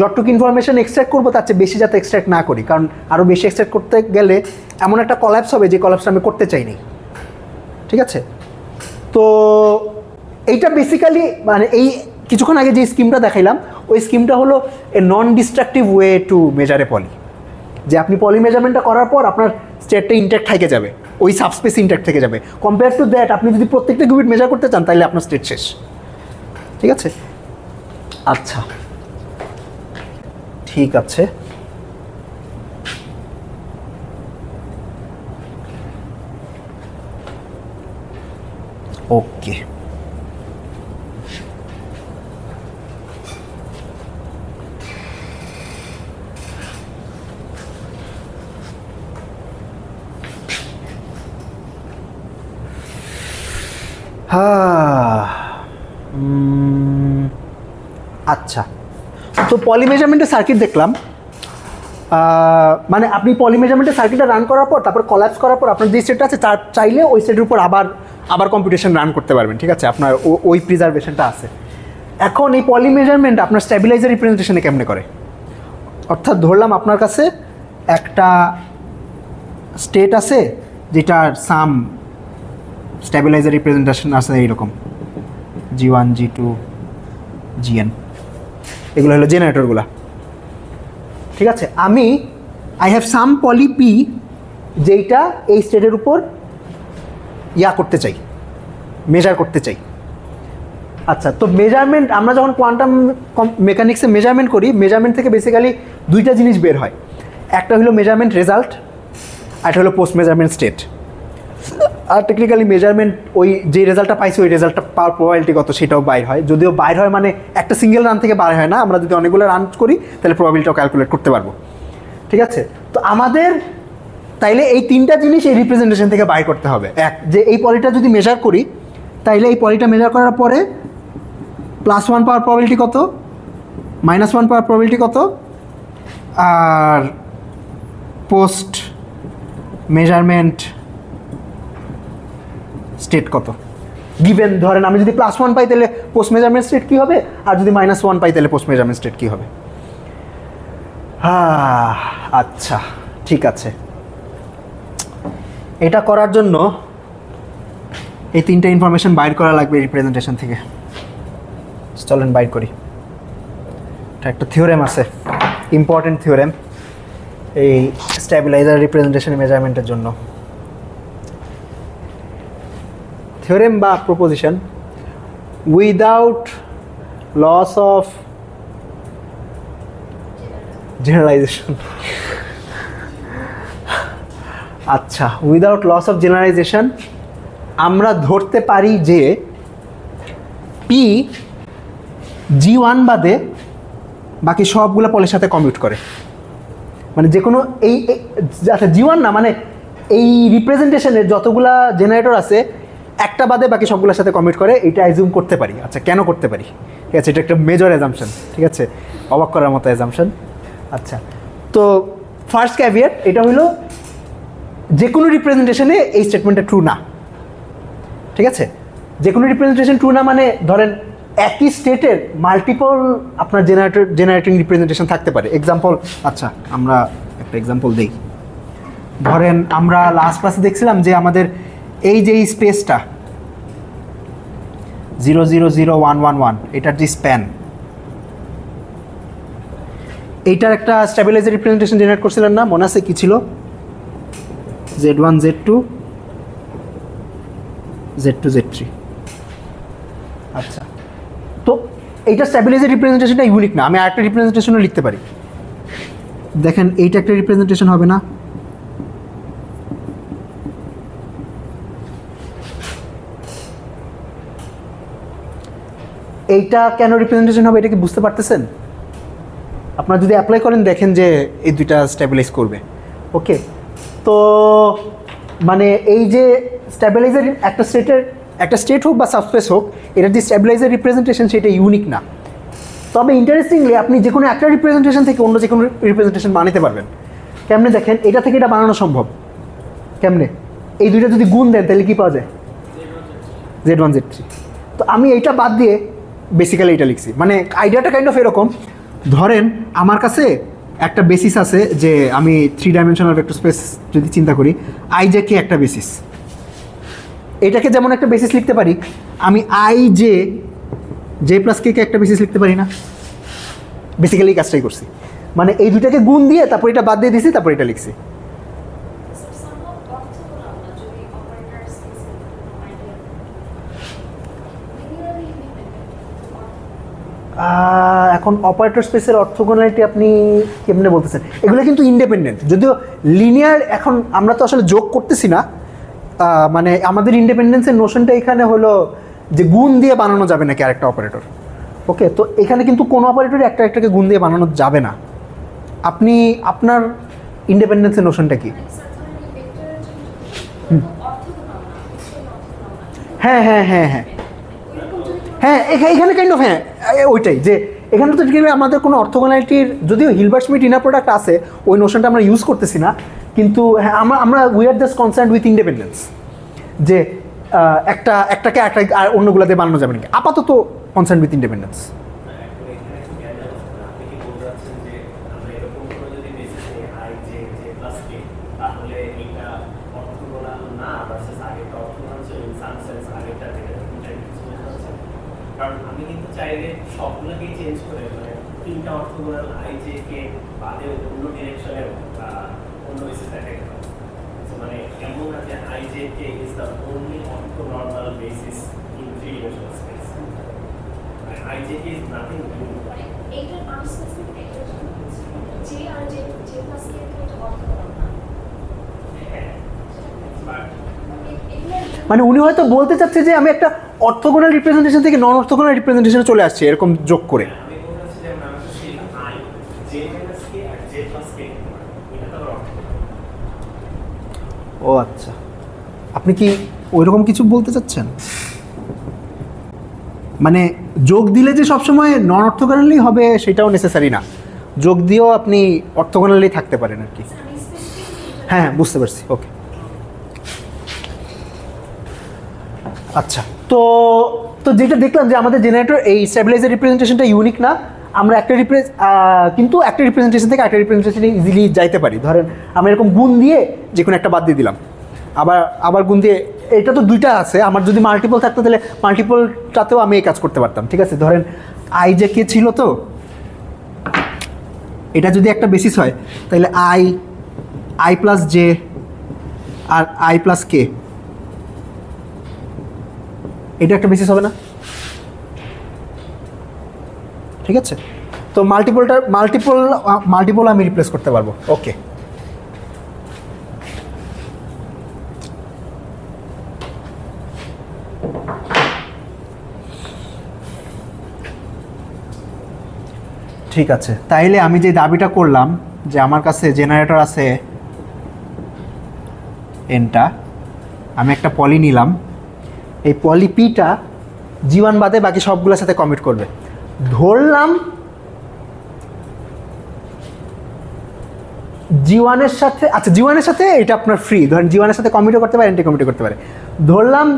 যতটুকু ইনফরমেশন এক্সট্র্যাক্ট করবো তার চেয়ে বেশি যাতে এক্সট্র্যাক্ট না করি, কারণ আরও বেশি এক্সট্র্যাক্ট করতে গেলে এমন একটা কলাপস হবে যে কলাপসটা আমি করতে চাইনি। ঠিক আছে, তো এইটা বেসিক্যালি মানে এই কিছুক্ষণ আগে যে স্কিমটা দেখাইলাম ওই স্কিমটা হলো এ নন ডিস্ট্রাকটিভ ওয়ে টু মেজার এ পলি, যে আপনি পলি মেজারমেন্টটা করার পর আপনার স্টেটটা ইনট্যাক্ট থেকে যাবে, ওই সাবস্পেস ইনট্যাক্ট থেকে যাবে। কম্পেয়ার টু দ্যাট আপনি যদি প্রত্যেকটা কিউবিট মেজার করতে চান তাহলে আপনার স্টেট শেষ। ঠিক আছে, আচ্ছা ঠিক আছে। ওকে, আচ্ছা, তো পলি মেজারমেন্টের সার্কিট দেখলাম। মানে আপনি পলি মেজারমেন্টের সার্কিটটা রান করার পর তারপর কলাপস করার পর আপনার যে স্টেটটা আছে তার চাইলে ওই স্টেটের উপর আবার কম্পিউটেশন রান করতে পারবেন। ঠিক আছে, আপনার ওই প্রিজার্ভেশনটা আছে। এখন এই পলি মেজারমেন্ট আপনার স্ট্যাবিলাইজার রিপ্রেজেন্টেশনে কেমনে করে? অর্থাৎ ধরলাম আপনার কাছে একটা স্টেট আছে যেটার সাম স্ট্যাবিলাইজার রিপ্রেজেন্টেশন আছে এইরকম G1 G2 Gn, এগুলো হলো জেনারেটরগুলা। ঠিক আছে, I have some poly P যেইটা এই স্টেটের উপর করতে চাই, মেজার করতে চাই। আচ্ছা, তো মেজারমেন্ট আমরা যখন কোয়ান্টাম মেকানিক্সে মেজারমেন্ট করি, মেজারমেন্ট থেকে বেসিক্যালি 2টা জিনিস বের হয়। একটা হলো মেজারমেন্ট রেজাল্ট, আর একটা হলো পোস্ট মেজারমেন্ট স্টেট। আর টেকনিক্যালি মেজারমেন্ট ওই যে রেজাল্টটা পাইছি ওই রেজাল্টটা পাওয়ার প্রবাবিলিটি কত সেটাও বাইর হয়, যদিও বাইর হয় মানে একটা সিঙ্গেল রান থেকে বাইর হয় না, আমরা যদি অনেকগুলো রান করি তাহলে প্রবাবিলিটিও ক্যালকুলেট করতে পারবো। ঠিক আছে, তো আমাদের তাইলে এই 3টা জিনিস এই রিপ্রেজেন্টেশন থেকে বাইর করতে হবে। এক, যে এই পলিটা যদি মেজার করি তাইলে এই পলিটা মেজার করার পরে +1 পাওয়ার প্রবাবিলিটি কত, -1 পাওয়ার প্রবাবিলিটি কত, আর পোস্ট মেজারমেন্ট স্টেট কত। গিভেন ধরেন আমি যদি +1 পাই তাহলে পোস্ট মেজারমেন্ট স্টেট কী হবে, আর যদি -1 পাই তাহলে পোস্ট মেজারমেন্ট স্টেট কী হবে। আচ্ছা ঠিক আছে, এটা করার জন্য এই 3টা ইনফরমেশন বাইর করা লাগবে রিপ্রেজেন্টেশন থেকে। চলেন বাইর করি। এটা একটা থিওরেম আছে, ইম্পর্টেন্ট থিওরেম এই স্ট্যাবিলাইজার রিপ্রেজেন্টেশন মেজারমেন্টের জন্য। থিওরেম বা proposition, without loss of generalization. আচ্ছা, উইদাউট লস অফ জেনারেলাইজেশন আমরা ধরতে পারি যে পি G1 বাদে বাকি সবগুলো পলির সাথে কমিউট করে, মানে যে কোনো এই আচ্ছা G1 না, মানে এই রিপ্রেজেন্টেশনের যতগুলা জেনারেটর আছে একটা বাদে বাকি সবগুলোর সাথে কমিউট করে, এটা অ্যাজিউম করতে পারি। আচ্ছা, কেন করতে পারি? ঠিক আছে, এটা একটা মেজর অ্যাজাম্পশন। ঠিক আছে, অবাক করার মতো অ্যাজাম্পশন। আচ্ছা, তো ফার্স্ট ক্যাভিয়েট এটা হলো যে কোনো রিপ্রেজেন্টেশনে এই স্টেটমেন্টটা ট্রু না, ঠিক আছে? যে কোনো রিপ্রেজেন্টেশন ট্রু না মানে ধরেন একই স্টেটের মাল্টিপল আপনার জেনারেটিং রিপ্রেজেন্টেশন থাকতে পারে। এক্সাম্পল, আচ্ছা আমরা একটা এক্সাম্পল দিই। ধরেন আমরা লাস্ট ক্লাসে দেখছিলাম যে আমাদের এই যে স্পেসটা 0001111 এটার যে স্প্যান, এইটার একটা স্ট্যাবিলাইজার রিপ্রেজেন্টেশন জেনারেট করছিলেন না? মনে আছে কি ছিল? Z1 Z2 Z2 Z3। আচ্ছা, তো এইটা স্ট্যাবিলাইজার রিপ্রেজেন্টেশনটা ইউনিক না, আমি আরেকটা রিপ্রেজেন্টেশনও লিখতে পারি। দেখেন এইটা একটা রিপ্রেজেন্টেশন হবে না? এইটা কেন রিপ্রেজেন্টেশন হবে এটা কি বুঝতে পারতেছেন? আপনারা যদি অ্যাপ্লাই করেন দেখেন যে এই দুইটা স্ট্যাবিলাইজ করবে। ওকে, তো মানে এই যে স্ট্যাবিলাইজার একটা স্টেট হোক বা সাবস্পেস হোক, এটার যে স্ট্যাবিলাইজার রিপ্রেজেন্টেশন সেটা ইউনিক না। তবে ইন্টারেস্টিংলি আপনি যে কোনো একটা রিপ্রেজেন্টেশন থেকে অন্য যে কোনো রিপ্রেজেন্টেশন বানাতে পারবেন। কেমনে দেখেন, এটা থেকে এটা বানানো সম্ভব। কেমনে? এই দুইটা যদি গুণ দেন তাহলে কী পাওয়া যায়? Z1 Z3। তো আমি এইটা বাদ দিয়ে বেসিক্যালি এটা লিখছি, মানে আইডিয়াটা কাইন্ড অফ এরকম। ধরেন আমার কাছে একটা বেসিস আছে যে আমি 3 ডাইমেনশনাল ভেক্টর স্পেস যদি চিন্তা করি, আই জে কে একটা বেসিস। এটাকে যেমন একটা বেসিস লিখতে পারি, আমি আই জে প্লাস কে একটা বেসিস লিখতে পারি না? বেসিক্যালি কাজটাই করছি, মানে এই দুটাকে গুণ দিয়ে তারপর এটা বাদ দিয়ে দিছি, তারপর এটা লিখছি। এখন অপারেটর স্পেসের অর্থগোনালিটি আপনি কেমনে বলতেছেন? এগুলো কিন্তু ইন্ডিপেন্ডেন্ট, যদিও লিনিয়ার এখন আমরা তো আসলে যোগ করতেছি না। মানে আমাদের ইন্ডিপেন্ডেন্সের নোশনটা এখানে হলো যে গুণ দিয়ে বানানো যাবে নাকি আরেকটা অপারেটর। ওকে, তো এখানে কিন্তু কোনো অপারেটর একটাকে গুণ দিয়ে বানানো যাবে না। আপনি আপনার ইন্ডিপেন্ডেন্সের নোশনটা কি? হ্যাঁ হ্যাঁ হ্যাঁ হ্যাঁ হ্যাঁ, এখানে কাইন্ড অফ হ্যাঁ ওইটাই, যে এখানে তো আমাদের কোনো অর্থগোনালিটির, যদিও হিলবার্ট স্মিথ ইনার প্রোডাক্ট আছে, ওই নোশনটা আমরা ইউজ করতেছি না। কিন্তু হ্যাঁ, আমরা we are just concern with independence, যে একটাকে আর অন্যগুলোতে বানানো যাবে নাকি। আপাতত কনসার্ন উইথ ইন্ডিপেন্ডেন্স। কারণ আমি কিন্তু চাইলে সবগুলোকেই চেঞ্জ করে, মানে 3টা অর্থগোনাল আই জে কে বাদে অন্য ডিরেকশনে অন্য বেসিস দেখাই দিলাম। মানে এমন আছে I J K is the only orthonormal basis in 3 dimensional space. I J K is nothing new. এইটার আনস্পেসিফিক জে আর জে প্লাস কে এটা অর্থগোনাল না। হ্যাঁ, বাট মানে উনি হয়তো বলতে চাচ্ছে যে আমি একটা অর্থগোনাল রিপ্রেজেন্টেশন থেকে নন অর্থগোনাল রিপ্রেজেন্টেশনে চলে আসছি, এরকম যোগ করে। আমি বলছি যে আমরা সেই আই জে মাইনাস কে আর জে প্লাস কে এটা তো অর্থগোনাল। ও আচ্ছা, আপনি কি ওইরকম কিছু বলতে চাচ্ছেন? মানে যোগ দিলে যে সবসময় নন অর্থগোনালি হবে সেটাও নেসেসারি না, যোগ দিয়েও আপনি অর্থগোনালি থাকতে পারেন আর কি। হ্যাঁ হ্যাঁ, বুঝতে পারছি। ওকে, আচ্ছা, তো যেটা দেখলাম যে আমাদের জেনারেটর এই স্ট্যাবিলাইজার রিপ্রেজেন্টেশনটা ইউনিক না। আমরা কিন্তু একটা রিপ্রেজেন্টেশন থেকে একটা রিপ্রেজেন্টেশনে ইজিলি যাইতে পারি। ধরেন আমরা এরকম গুণ দিয়ে যে কোনো একটা বাদ দিয়ে দিলাম, আবার গুণ দিয়ে, এটা তো দুইটা আছে, আমার যদি মাল্টিপল থাকতো তাহলে মাল্টিপলটাতেও আমি এই কাজ করতে পারতাম। ঠিক আছে, ধরেন আই জে কে ছিল, তো এটা যদি একটা বেসিস হয় তাহলে আই প্লাস জে আর আই প্লাস কে, এটা একটা বেসিস হবে না? ঠিক আছে, তো মাল্টিপল আমি রিপ্লেস করতে পারবো। ওকে, ঠিক আছে, তাইলে আমি যে দাবিটা করলাম যে আমার কাছে জেনারেটর আছে এনটা, আমি একটা পলি নিলাম, এই পলি পিটা জি1 বাদে বাকি সবগুলোর সাথে কমিট করবে। ধরলাম G1 এর সাথে, আচ্ছা G1 এর সাথে এটা আপনার ফ্রি, ধরেন G1 এর সাথে কমিটও করতে পারে, অ্যান্টি কমিটও করতে পারে। ধরলাম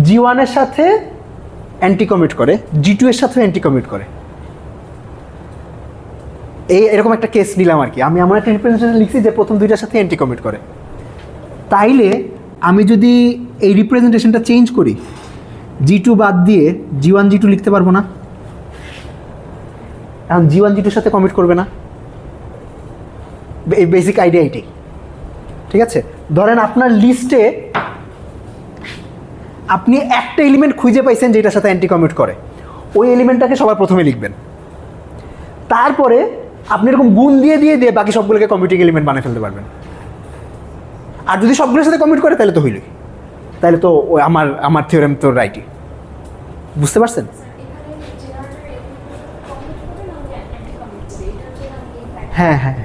G1 এর সাথে অ্যান্টি কমিট করে, G2 এর সাথে অ্যান্টি কমিট করে, এরকম একটা কেস নিলাম আর কি। আমি আমার একটা রিপ্রেজেন্টেশন লিখছি যে প্রথম দুইটার সাথে অ্যান্টি কমিট করে। তাইলে আমি যদি এই রিপ্রেজেন্টেশনটা চেঞ্জ করি, G2 বাদ দিয়ে G1 G2 লিখতে পারবো না? এখন G1 G2 এর সাথে কমিট করবে না, এই বেসিক আইডিয়া এটাই, ঠিক আছে? ধরেন আপনার লিস্টে আপনি একটা এলিমেন্ট খুঁজে পাইছেন যেটার সাথে অ্যান্টি কমিট করে, ওই এলিমেন্টটাকে সবার প্রথমে লিখবেন। তারপরে আপনি এরকম গুণ দিয়ে দিয়ে দিয়ে বাকি সবগুলোকে কমিটিং এলিমেন্ট বানিয়ে ফেলতে পারবেন। আর যদি সবগুলোর সাথে কমিট করে তাহলে তো হইলই, তাহলে তো আমার থিওরেম তো রাইটই। বুঝতে পারছেন? হ্যাঁ হ্যাঁ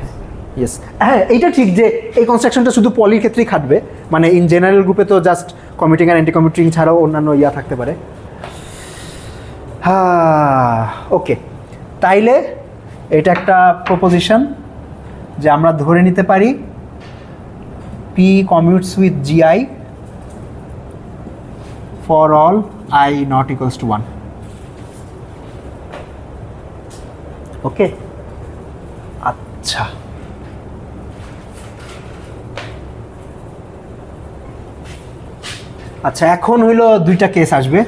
ইয়েস, হ্যাঁ এইটা ঠিক যে এই কনস্ট্রাকশনটা শুধু পলির ক্ষেত্রেই খাটবে, মানে ইন জেনারেল গ্রুপে তো জাস্ট কমিটিং আর অ্যান্টি কমিটিং ছাড়াও অন্যান্য ইয়া থাকতে পারে। হ্যাঁ ওকে, তাইলে এটা একটা প্রপোজিশন যে আমরা ধরে নিতে পারি P commutes with GI for all I not equals to 1. ওকে আচ্ছা, আচ্ছা এখন হইলো দুইটা কেস আসবে।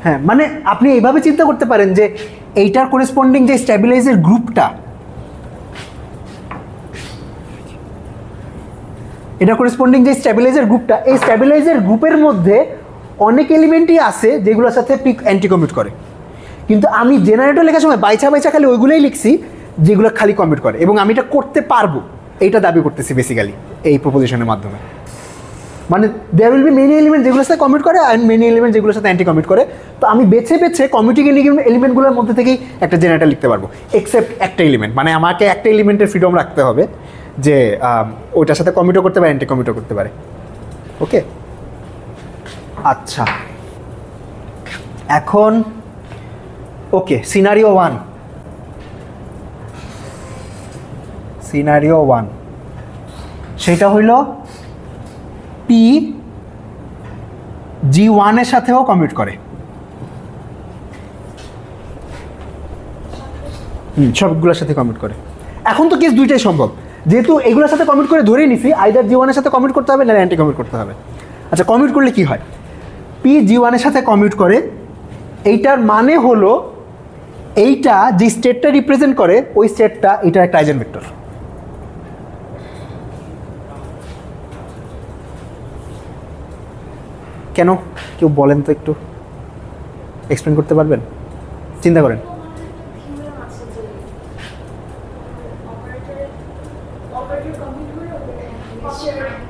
হ্যাঁ মানে আপনি এইভাবে চিন্তা করতে পারেন যে এইটার করেসপন্ডিং যে স্ট্যাবিলাইজার গ্রুপটা, এটা করেসপন্ডিং যে স্ট্যাবিলাইজার গ্রুপটা, এই স্ট্যাবিলাইজার গ্রুপের মধ্যে অনেক এলিমেন্টই আছে যেগুলোর সাথে পিক অ্যান্টি কমিট করে, কিন্তু আমি জেনারেটর লেখার সময় বাইচা বাইচা খালি ওইগুলোই লিখছি যেগুলো খালি কমিট করে, এবং আমি এটা করতে পারবো এইটা দাবি করতেছি বেসিক্যালি এই প্রপোজিশনের মাধ্যমে। মানে there will be many element যেগুলোর সাথে কমিট করে অ্যান্ড মেনি এলিমেন্ট যেগুলোর সাথে অ্যান্টি কমিট করে, তো আমি বেছে বেছে কমিটিং এলিমেন্টগুলোর মধ্যে থেকেই একটা জেনারেটর লিখতে পারবো, এক্সেপ্ট একটা এলিমেন্ট, মানে আমাকে একটা এলিমেন্টের ফ্রিডম রাখতে হবে যে ওইটার সাথে কমিটও করতে পারে, অ্যান্টি কমিটও করতে পারে। ওকে আচ্ছা, এখন ওকে সিনারিও 1, সিনারিও 1 সেটা হইল P G1 এর সাথেও কমিট করে, সবগুলোর সাথে কমিট করে। এখন তো কেস দুইটাই সম্ভব, যেহেতু এগুলোর সাথে কমিট করে ধরেই নিছি, আইদার G1 এর সাথে কমিট করতে হবে না অ্যান্টি কমিট করতে হবে। আচ্ছা কমিট করলে কি হয়? P G1 এর সাথে কমিট করে, এইটার মানে হলো এইটা যে স্টেটটা রিপ্রেজেন্ট করে ওই স্টেটটা এইটার একটা আইজেনভেক্টর। কেন কেউ বলেন তো, একটু এক্সপ্লেন করতে পারবেন? চিন্তা করেন।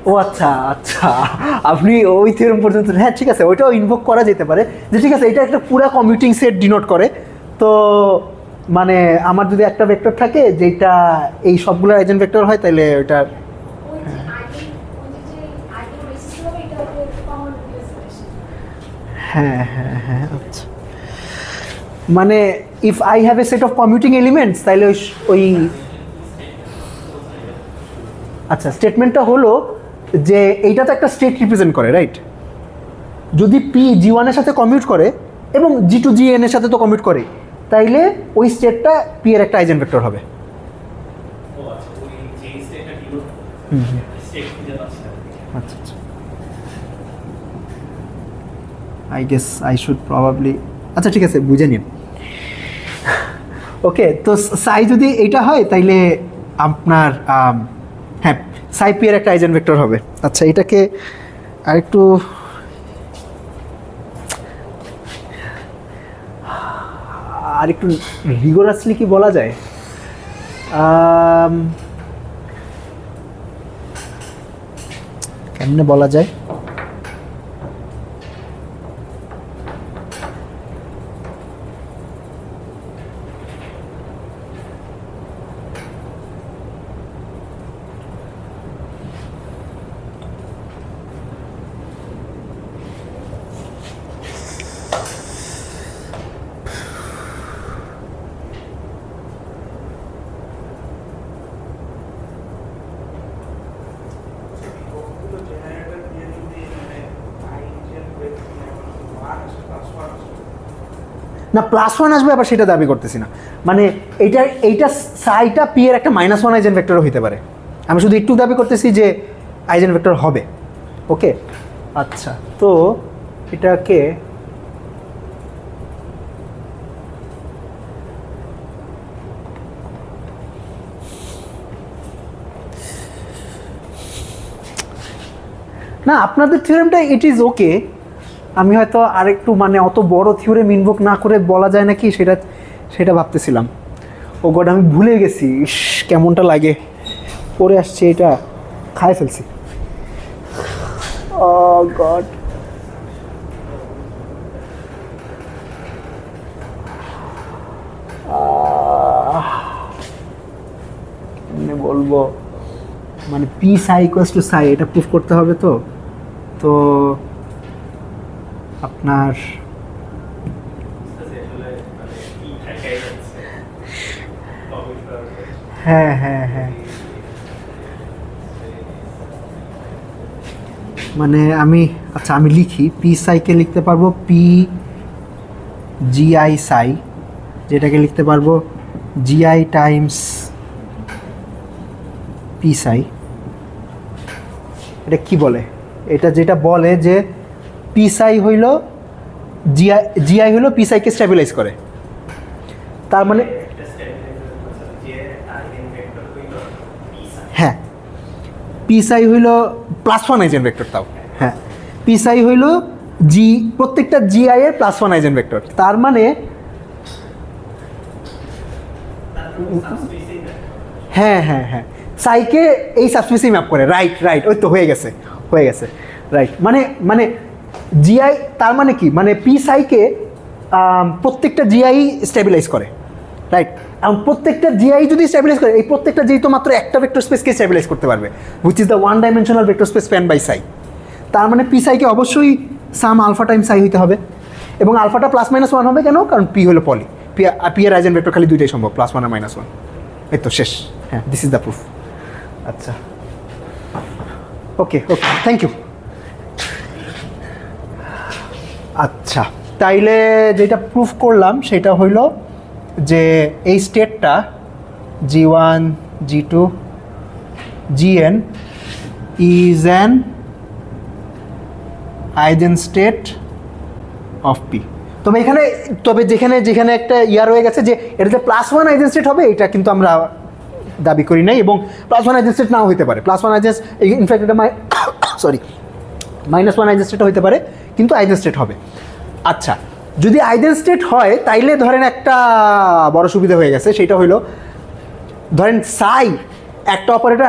ও আচ্ছা আচ্ছা, আপনি ওই থিওরেম পর্যন্ত, হ্যাঁ ঠিক আছে, ওইটাও ইনভোক করা যেতে পারে যে ঠিক আছে এটা একটা পুরা কমিউটিং সেট ডিনোট করে। তো মানে আমার যদি একটা ভেক্টর থাকে যেটা এই সবগুলো আইজেন ভেক্টর হয়, তাহলে ওইটা হ্যাঁ হ্যাঁ হ্যাঁ আচ্ছা, মানে if I have A set of commuting elements, তাহলে ওই আচ্ছা স্টেটমেন্টটা হলো যে এইটা তো একটা স্টেট রিপ্রেজেন্ট করে, রাইট? যদি P G1 এর সাথে কমিউট করে এবং G2 Gn এর সাথে তো কমিউট করে, তাইলে ওই স্টেটটা P এর একটা আইজেন ভেক্টর হবে। আচ্ছা আচ্ছা, I guess I should probably, আচ্ছা ঠিক আছে বুঝে নিন। ওকে, তো সাই যদি এইটা হয় তাইলে আপনার হ্যাঁ সাই P এর একটা আইজেন ভেক্টর হবে। আচ্ছা এটাকে আরেকটু রিগোরাসলি কি বলা যায়? কেমনে বলা যায়? না +1 আসবে আবার সেটা দাবি করতেছি না, মানে এইটা সাইটা পি এর একটা -1 আইজেন ভেক্টরও হতে পারে, আমি শুধু একটু দাবি করতেছি যে আইজেন ভেক্টর হবে। ওকে, আচ্ছা, তো এটাকে না আপনাদের থিওরেমটা ইট ইজ ওকে, আমি হয়তো আরেকটু মানে অত বড় থিওরেম ইনভোক না করে বলা যায় নাকি সেটা ভাবতেছিলাম। ও গড, আমি ভুলে গেছি, ইস কেমনটা লাগে, পরে আসছে এটা, খায় ফেলছি। ও গড, বলবো মানে পি সাই ইকুয়ালস টু সাই, এটা প্রুফ করতে হবে। তো আপনার হ্যাঁ হ্যাঁ হ্যাঁ, মানে আমি লিখি, পি সাইকে লিখতে পারবো পি জিআই সাই, যেটাকে লিখতে পারবো জিআই টাইমস পি সাই। এটা কি বলে? এটা যেটা বলে যে পি সাই হইল জিআই হইল পি সাইকে স্টেবিলাইজ করে, তার মানে হ্যাঁ পি সাই হইল +1 আইজেন ভেক্টর, তাও হ্যাঁ পি সাই হইল প্রত্যেকটা জিআই এর +1 আইজেন ভেক্টর, তার মানে হ্যাঁ হ্যাঁ হ্যাঁ সাইকে এই সাবস্পেসে ম্যাপ করে, রাইট, ওই তো হয়ে গেছে রাইট, মানে জিআই, তার মানে কি, মানে পি সাইকে প্রত্যেকটা জিআই স্টেবিলাইজ করে, রাইট। এবং প্রত্যেকটা জিআই যদি স্টেবিলাইজ করে, এই প্রত্যেকটা জি তো মাত্র একটা ভেক্টর স্পেসকে স্টেবিলাইজ করতে পারবে, which is the one dimensional vector space span by psi. তার মানে পি সাইকে অবশ্যই সাম আলফা টাইম সাই হইতে হবে, এবং আলফাটা +-1 হবে কেন? কারণ পি হলো পলি, পি এর আইজেন ভেক্টর খালি দুইটাই সম্ভব, +1 আর -1। এই তো শেষ, হ্যাঁ, দিস ইজ দ্য প্রুফ। আচ্ছা, ওকে, থ্যাংক ইউ। আচ্ছা, তাইলে যেটা প্রুফ করলাম সেটা হইল যে এই স্টেটটা G1 G2 Gn is an eigenstate of P। তবে যেখানে একটা রয়ে গেছে যে এটাতে +1 আইজেনস্টেট হবে, এটা কিন্তু আমরা দাবি করি নাই, এবং +1 আইজেনস্টেট নাও হতে পারে, +1 আইজেনস্টেট ইনফ্যাক্ট এটা -1 আইজেনস্টেট হতে পারে, কিন্তু আইজেনস্টেট হবে। আচ্ছা, যদি আইজেনস্টেট হয় তাইলে ধরেন একটা বড় সুবিধা হয়ে গেছে, সেটা হলো ধরেন সাই একটা অপারেটর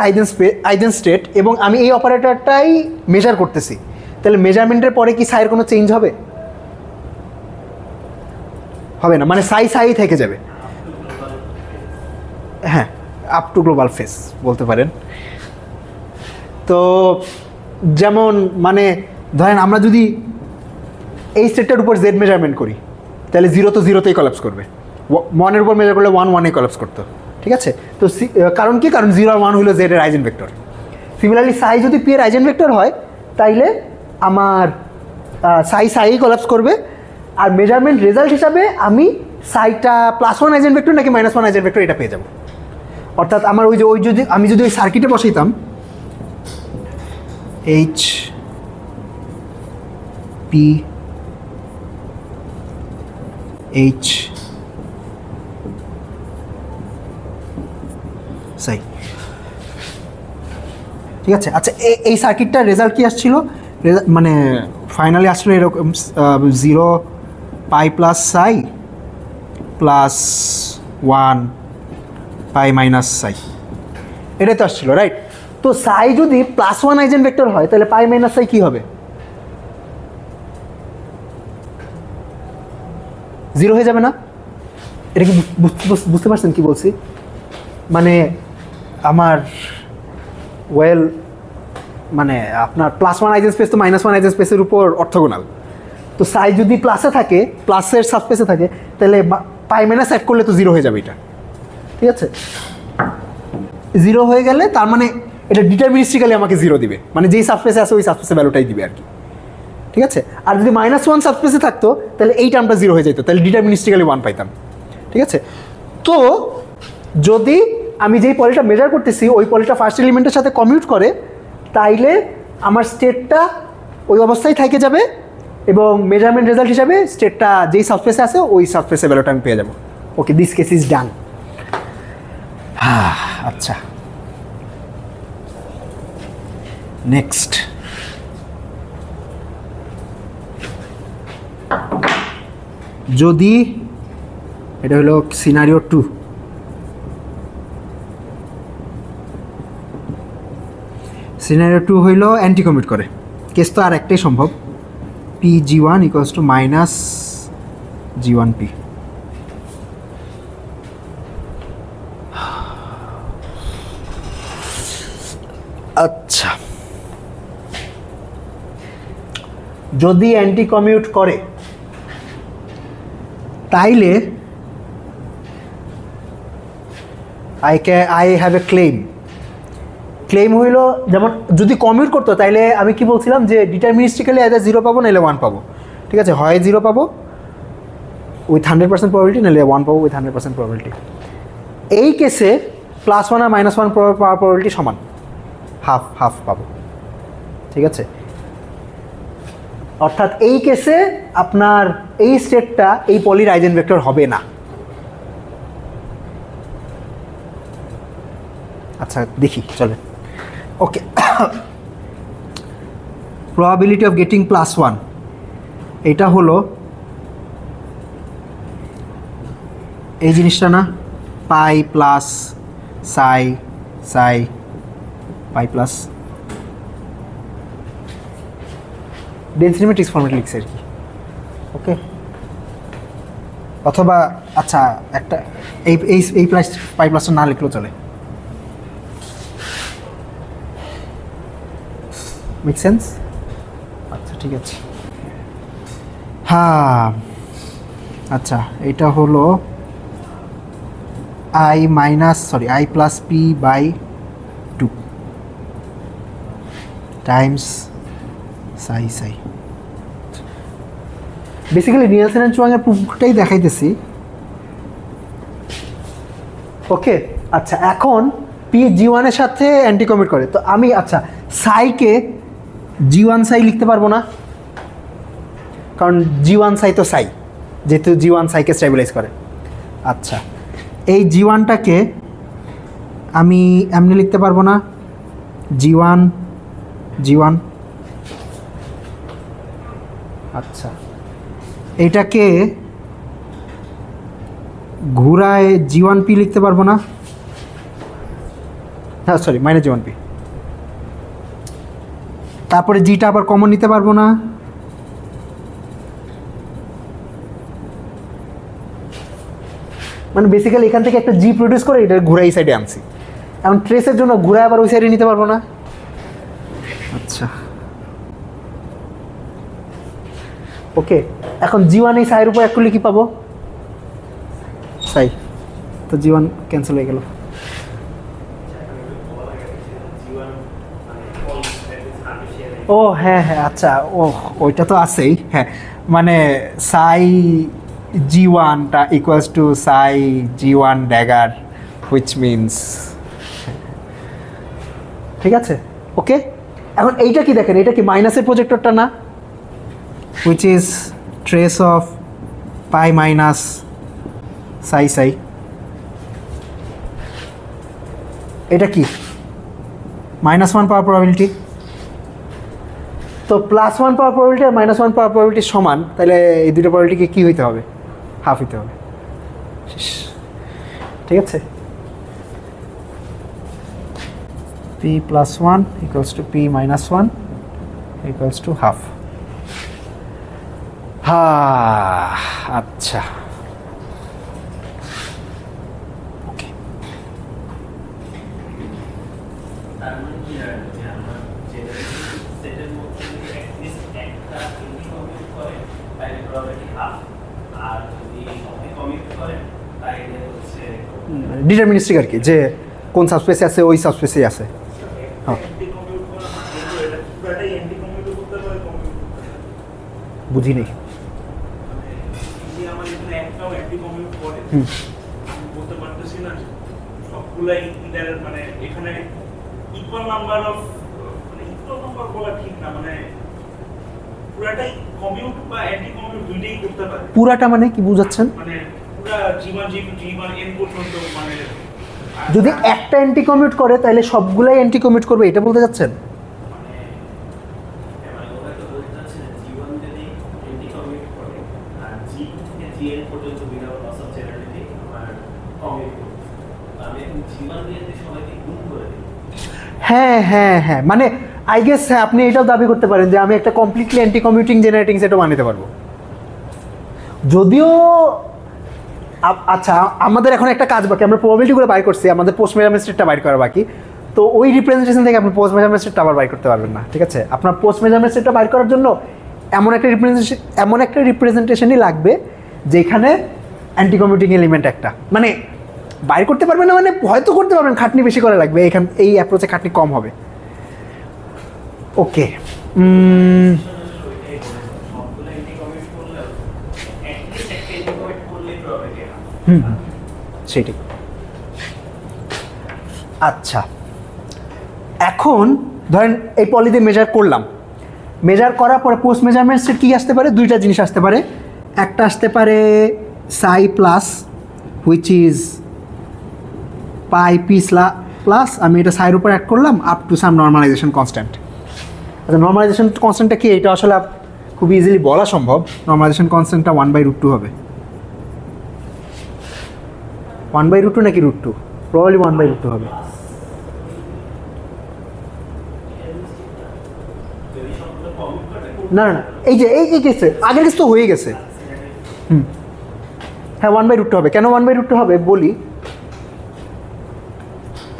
আইজেনস্টেট, এবং আমি এই অপারেটরটাই মেজার করতেছি, তাহলে মেজারমেন্টের পরে কি সাইয়ের কোনো চেঞ্জ হবে? হবে না, মানে সাই থেকে যাবে। হ্যাঁ, আপ টু গ্লোবাল ফেস বলতে পারেন। তো যেমন মানে ধরেন আমরা যদি এই স্টেটটার উপর জেড মেজারমেন্ট করি, তাহলে 0 তো 0তেই কলাপস করবে, 1-এর উপর মেজার করলে 1-1-এ কলাপস করতো, ঠিক আছে? তো কারণ কি, কারণ 0 আর 1 হলো জেড এর আইজেন ভেক্টর। সিমিলারলি সাই যদি পি এর আইজেন ভেক্টর হয়, তাইলে আমার সাই কলাপস করবে, আর মেজারমেন্ট রেজাল্ট হিসাবে আমি সাইটা +1 আইজেন ভেক্টর নাকি -1 আইজেন ভেক্টর এটা পেয়ে যাব। অর্থাৎ আমার আমি যদি ওই সার্কিটে বসাইতাম এইচ পি এইচ সাই, ঠিক আছে? আচ্ছা, এই সার্কিটটার রেজাল্ট কি আসছিল? মানে ফাইনালি আসলে এরকম 0 পাই প্লাস সাই প্লাস 1 পাই মাইনাস সাই, এটাই তো আসছিল, রাইট? তো সাই যদি +1 আইজেন ভেক্টর হয়, তাহলে পাই মাইনাস সাই কী হবে? 0 হয়ে যাবে না? এটা কি বুঝতে পারছেন কি বলছি? মানে আমার মানে আপনার +1 আইজেন স্পেস তো -1 আইজেন স্পেসের উপর অর্থোগোনাল, তো সাই যদি প্লাসে থাকে, প্লাসের সাবস্পেসে থাকে, তাহলে পাই মাইনাস অ্যাড করলে তো 0 হয়ে যাবে এটা, ঠিক আছে? 0 হয়ে গেলে তার মানে এটা ডিটারমিনিস্টিক্যালি আমাকে 0 দিবে, মানে যেই সাবস্পেসে আছে ওই সাবস্পেসে ভ্যালুটাই দিবে আর কি, ঠিক আছে, আর যদি -1 সাবস্পেসে থাকতো তাহলে এই টার্মটা 0 হয়ে যেত, তাহলে ডিটারমিনিস্টিক্যালি 1 পাইতাম। ঠিক আছে, তো যদি আমি যেই পলিটা মেজার করতেছি ওই পলিটা ফার্স্ট এলিমেন্টের সাথে কমিউট করে, তাইলে আমার স্টেটটা ওই অবস্থায় থেকে যাবে এবং মেজারমেন্ট রেজাল্ট হিসাবে স্টেটটা যেই সাবস্পেসে আছে ওই সাবস্পেসে ভ্যালুটা আমি পেয়ে যাবো। ওকে, দিস কেস ইজ ডান। আচ্ছা, নেক্সট যদি এটা হলো সিনারিও 2, সিনারিও 2 হইল অ্যান্টি কমিট করে, কেস তো আর একটাই সম্ভব, PG1 ইকুয়ালস টু -G1P। আচ্ছা, যদি অ্যান্টি কমিউট করে তাইলে আই হ্যাভ এ ক্লেম হইল, যেমন যদি কমিউট করতো তাইলে আমি কি বলছিলাম যে ডিটারমিনিস্টিক্যালি আইদার 0 পাবো নাহলে 1 পাবো। ঠিক আছে, হয় 0 পাবো উইথ 100% প্রবাবিলিটি, নাহলে 1 পাবো উইথ 100% প্রবাবিলিটি। এই কেসে +1 আর -1 পাওয়ার প্রবাবিলিটি সমান, হাফ হাফ পাবো। ঠিক আছে, অর্থাৎ এই কেসে আপনার এই স্টেটটা এই পলির আইজেনভেক্টর হবে না। আচ্ছা দেখি, চলে। ওকে, প্রবাবিলিটি অফ গেটিং +1 এটা হলো এই জিনিসটা না, পাই প্লাস সাই সাই পাই প্লাস ডেন্সিটি ম্যাট্রিক্স ফর্মেটে লিখছে আর কি। ওকে, অথবা আচ্ছা একটা এই এই এই প্লাস পাই প্লাসটা না লিখলেও চলে। Make sense? আচ্ছা ঠিক আছে। হ্যাঁ, আচ্ছা এটা হলো i plus p by 2 times psi psi। Basically Nielsen and Chuang এর প্রুফটাই দেখাইতেছি। ওকে, আচ্ছা এখন পি জি1 এর সাথে অ্যান্টি কমিট করে, তো আমি আচ্ছা সাইকে জি1 সাই লিখতে পারবো না, কারণ জি1 সাই তো সাই, যেহেতু জি1 সাইকে স্টেবিলাইজ করে। আচ্ছা এই জি1টাকে আমি এমনি লিখতে পারবো না, জি1 জি1। আচ্ছা এইটাকে ঘুরায় জি1 পি লিখতে পারবো না, হ্যাঁ সরি -G1 পি। তারপরে জিটা আবার কমন নিতে পারবো না, মানে বেসিক্যালি এখান থেকে একটা জি প্রডিউস করে এটা ঘুরাই এই সাইডে আনছি, এখন ট্রেসের জন্য ঘুরায় আবার ওই সাইডে নিতে পারবো না। আচ্ছা ওকে, এখন জি1 এই সাইয়ের উপর এক করলে কি পাবো? সাই, তো জি1 ক্যান্সেল হয়ে গেল। ও হ্যাঁ হ্যাঁ, আচ্ছা ও ওইটা তো আছেই। হ্যাঁ, মানে সাই জি1টা equals to Sai G one dagger, which means, ঠিক আছে। ওকে, এখন এইটা কি দেখেন, এটা কি মাইনাসের প্রজেক্টরটা না, which is trace of pi minus সাই সাই। এটা কি -1 পাওয়ার প্রবাবিলিটি, তো +1 পাওয়ার প্রবাবিলিটি আর -1 পাওয়ার প্রবাবিলিটি সমান, তাহলে এই দুটো প্রবাবিলিটিকে কী হইতে হবে? হাফ হইতে হবে। ঠিক আছে, p+1 equals to p-1 equals to half। হ্যাঁ আচ্ছা ওকে, ডিটারমিনিস্টিক আর কি, যে কোন সাবস্পেসে আছে ওই সাবস্পেসেই আছে। হ্যাঁ বুঝি নেই। মানে যে আমার এখানে একটাও অ্যান্টি কমিউট করে হুম। আমি বলতে পারতেছি না সবগুলাই ইদার মানে এখানে ইকুয়াল নাম্বার অফ মানে ইকুয়াল নাম্বার বলা ঠিক না, মানে পুরাটাই কমিউট বা অ্যান্টি কমিউট দুইটাই করতে পারে। পুরাটা মানে কি বুঝাচ্ছেন? মানে পুরা G1 G2 G1 n পর্যন্ত মানে যদি একটা অ্যান্টি কমিউট করে তাহলে সবগুলাই অ্যান্টি কমিউট করবে, এটা বলতে যাচ্ছেন? মানে ওরা তো বলতে চাচ্ছে যে জীবন যদি এন্টি কমিট করে আর জি থেকে জিএন পর্যন্ত উইদাউট লস অফ জেনারেলিটি আমার কমিট করবে, আমি এখন জীবন দিয়ে সবাইকে গুণ করে দিই। হ্যাঁ হ্যাঁ হ্যাঁ, মানে আই গেস হ্যাঁ আপনি এটাও দাবি করতে পারেন যে আমি একটা কমপ্লিটলি অ্যান্টি কমিউটিং জেনারেটিং সেটও বানাতে পারবো। যদিও আচ্ছা আমাদের এখন একটা কাজ বাকি, আমরা প্রবাবিলিটিগুলো বাইর করছি, আমাদের পোস্ট মেজারমেন্ট স্টেটটা বাইর করা বাকি। তো ওই রিপ্রেজেন্টেশন থেকে আপনি পোস্ট মেজারমেন্ট স্টেটটা আবার বাইর করতে পারবেন না, ঠিক আছে? আপনার পোস্ট মেজারমেন্ট স্টেটটা বাইর করার জন্য এমন একটা রিপ্রেজেন্টেশনই লাগবে যেখানে অ্যান্টি কমিউটিং এলিমেন্ট একটা, মানে বাইর করতে পারবেন না মানে হয়তো করতে পারবেন, খাটনি বেশি করা লাগবে, এই অ্যাপ্রোচে খাটনি কম হবে। ওকে, সবগুলো এন্টি কমিট করলে অ্যাটলিস্ট একটা এন্টি কমিট করলেই প্রবাবিলিটি হয়। হুম সেটাই। আচ্ছা এখন ধরেন এই পলি দিয়ে মেজার করলাম, মেজার করার পরে পোস্ট মেজারমেন্ট স্টেট কী আসতে পারে? দুইটা জিনিস আসতে পারে। একটা আসতে পারে psi plus which is pi P plus, আমি এটা সাইয়ের উপর অ্যাড করলাম up to some normalization constant. আচ্ছা নর্মালাইজেশন কনস্ট্যান্টটা কি? এটা আসলে খুব ইজিলি বলা সম্ভব। নর্মালাইজেশন কনস্ট্যান্টটা 1/√2 হবে। 1/√2 নাকি √2? প্রবাবলি 1/√2 হবে। যদি সবগুলো কমিট করে না না না, এই যে এই কেসে আগের কেস তো হয়ে গেছে। হুম হ্যাঁ 1/√2 হবে। কেন 1/√2 হবে বলি।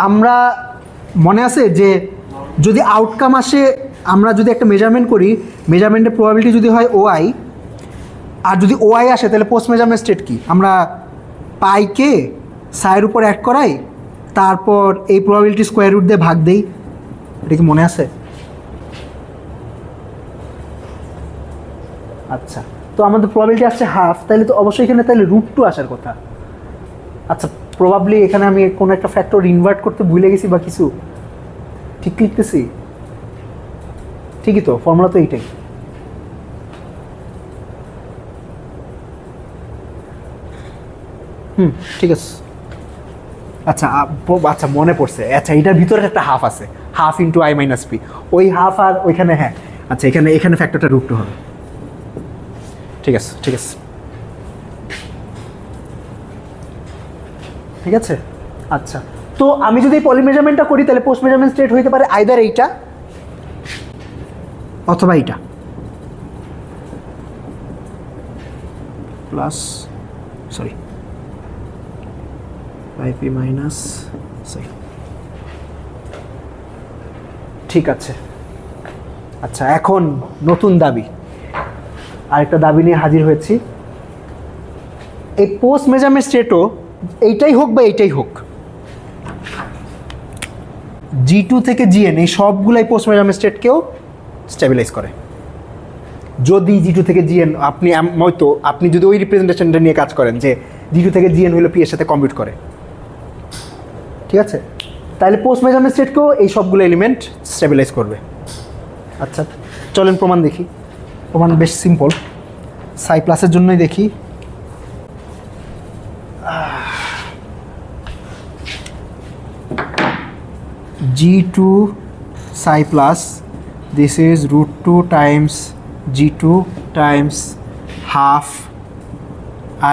আমরা মনে আছে যে যদি আউটকাম আসে, আমরা যদি একটা মেজারমেন্ট করি, মেজারমেন্টের প্রবাবিলিটি যদি হয় ওআই, আর যদি ওআই আসে তাহলে পোস্ট মেজারমেন্ট স্টেট কি? আমরা পাইকে সাইয়ের উপর অ্যাড করাই, তারপর এই প্রবাবিলিটি স্কোয়ার রুট দিয়ে ভাগ দেই। এটা কি মনে আছে? আচ্ছা তো আমাদের প্রবাবিলিটি আসছে হাফ, তাহলে তো অবশ্যই এখানে তাহলে √2 আসার কথা। আচ্ছা প্রবাবলি এখানে আমি কোনো একটা ফ্যাক্টর ইনভার্ট করতে ভুলে গেছি বা কিছু, ঠিক লিখতেছি? ঠিকই তো, ফর্মুলা তো এইটাই। ঠিক আছে। আচ্ছা আচ্ছা মনে পড়ছে, আচ্ছা এটার ভিতরে একটা হাফ আছে, half into i minus P, ওই হাফ আর ওইখানে হ্যাঁ আচ্ছা এখানে ফ্যাক্টরটা √2 হবে। ঠিক আছে ঠিক আছে ঠিক আছে। আচ্ছা তো আমি যদি পলি মেজারমেন্টটা করি তাহলে পোস্ট মেজারমেন্ট স্টেট হইতে পারে আইদার এইটা অথবা এইটা প্লাস সরি পাই মাইনাস সরি। ঠিক আছে। আচ্ছা এখন নতুন দাবি, আরেকটা দাবি নিয়ে হাজির হয়েছি। এই পোস্ট মেজারমেন্ট স্টেটও এইটাই হোক বা এইটাই হোক, G2 থেকে GN এই সবগুলাই পোস্ট মেজারমেন্ট স্টেটকেও স্টেবিলাইজ করে। যদি G2 থেকে GN আপনি যদি ওই রিপ্রেজেন্টেশনটা নিয়ে কাজ করেন যে G2 থেকে GN হলো P এর সাথে কম্পিউট করে, ঠিক আছে, তাহলে পোস্ট মেজারমেন্ট স্টেটকেও এই সবগুলো এলিমেন্ট স্টেবিলাইজ করবে। আচ্ছা চলেন প্রমাণ দেখি। প্রমাণ বেশ সিম্পল, সাই প্লাসের জন্যই দেখি। G2 psi plus, this is √2 times G2 times half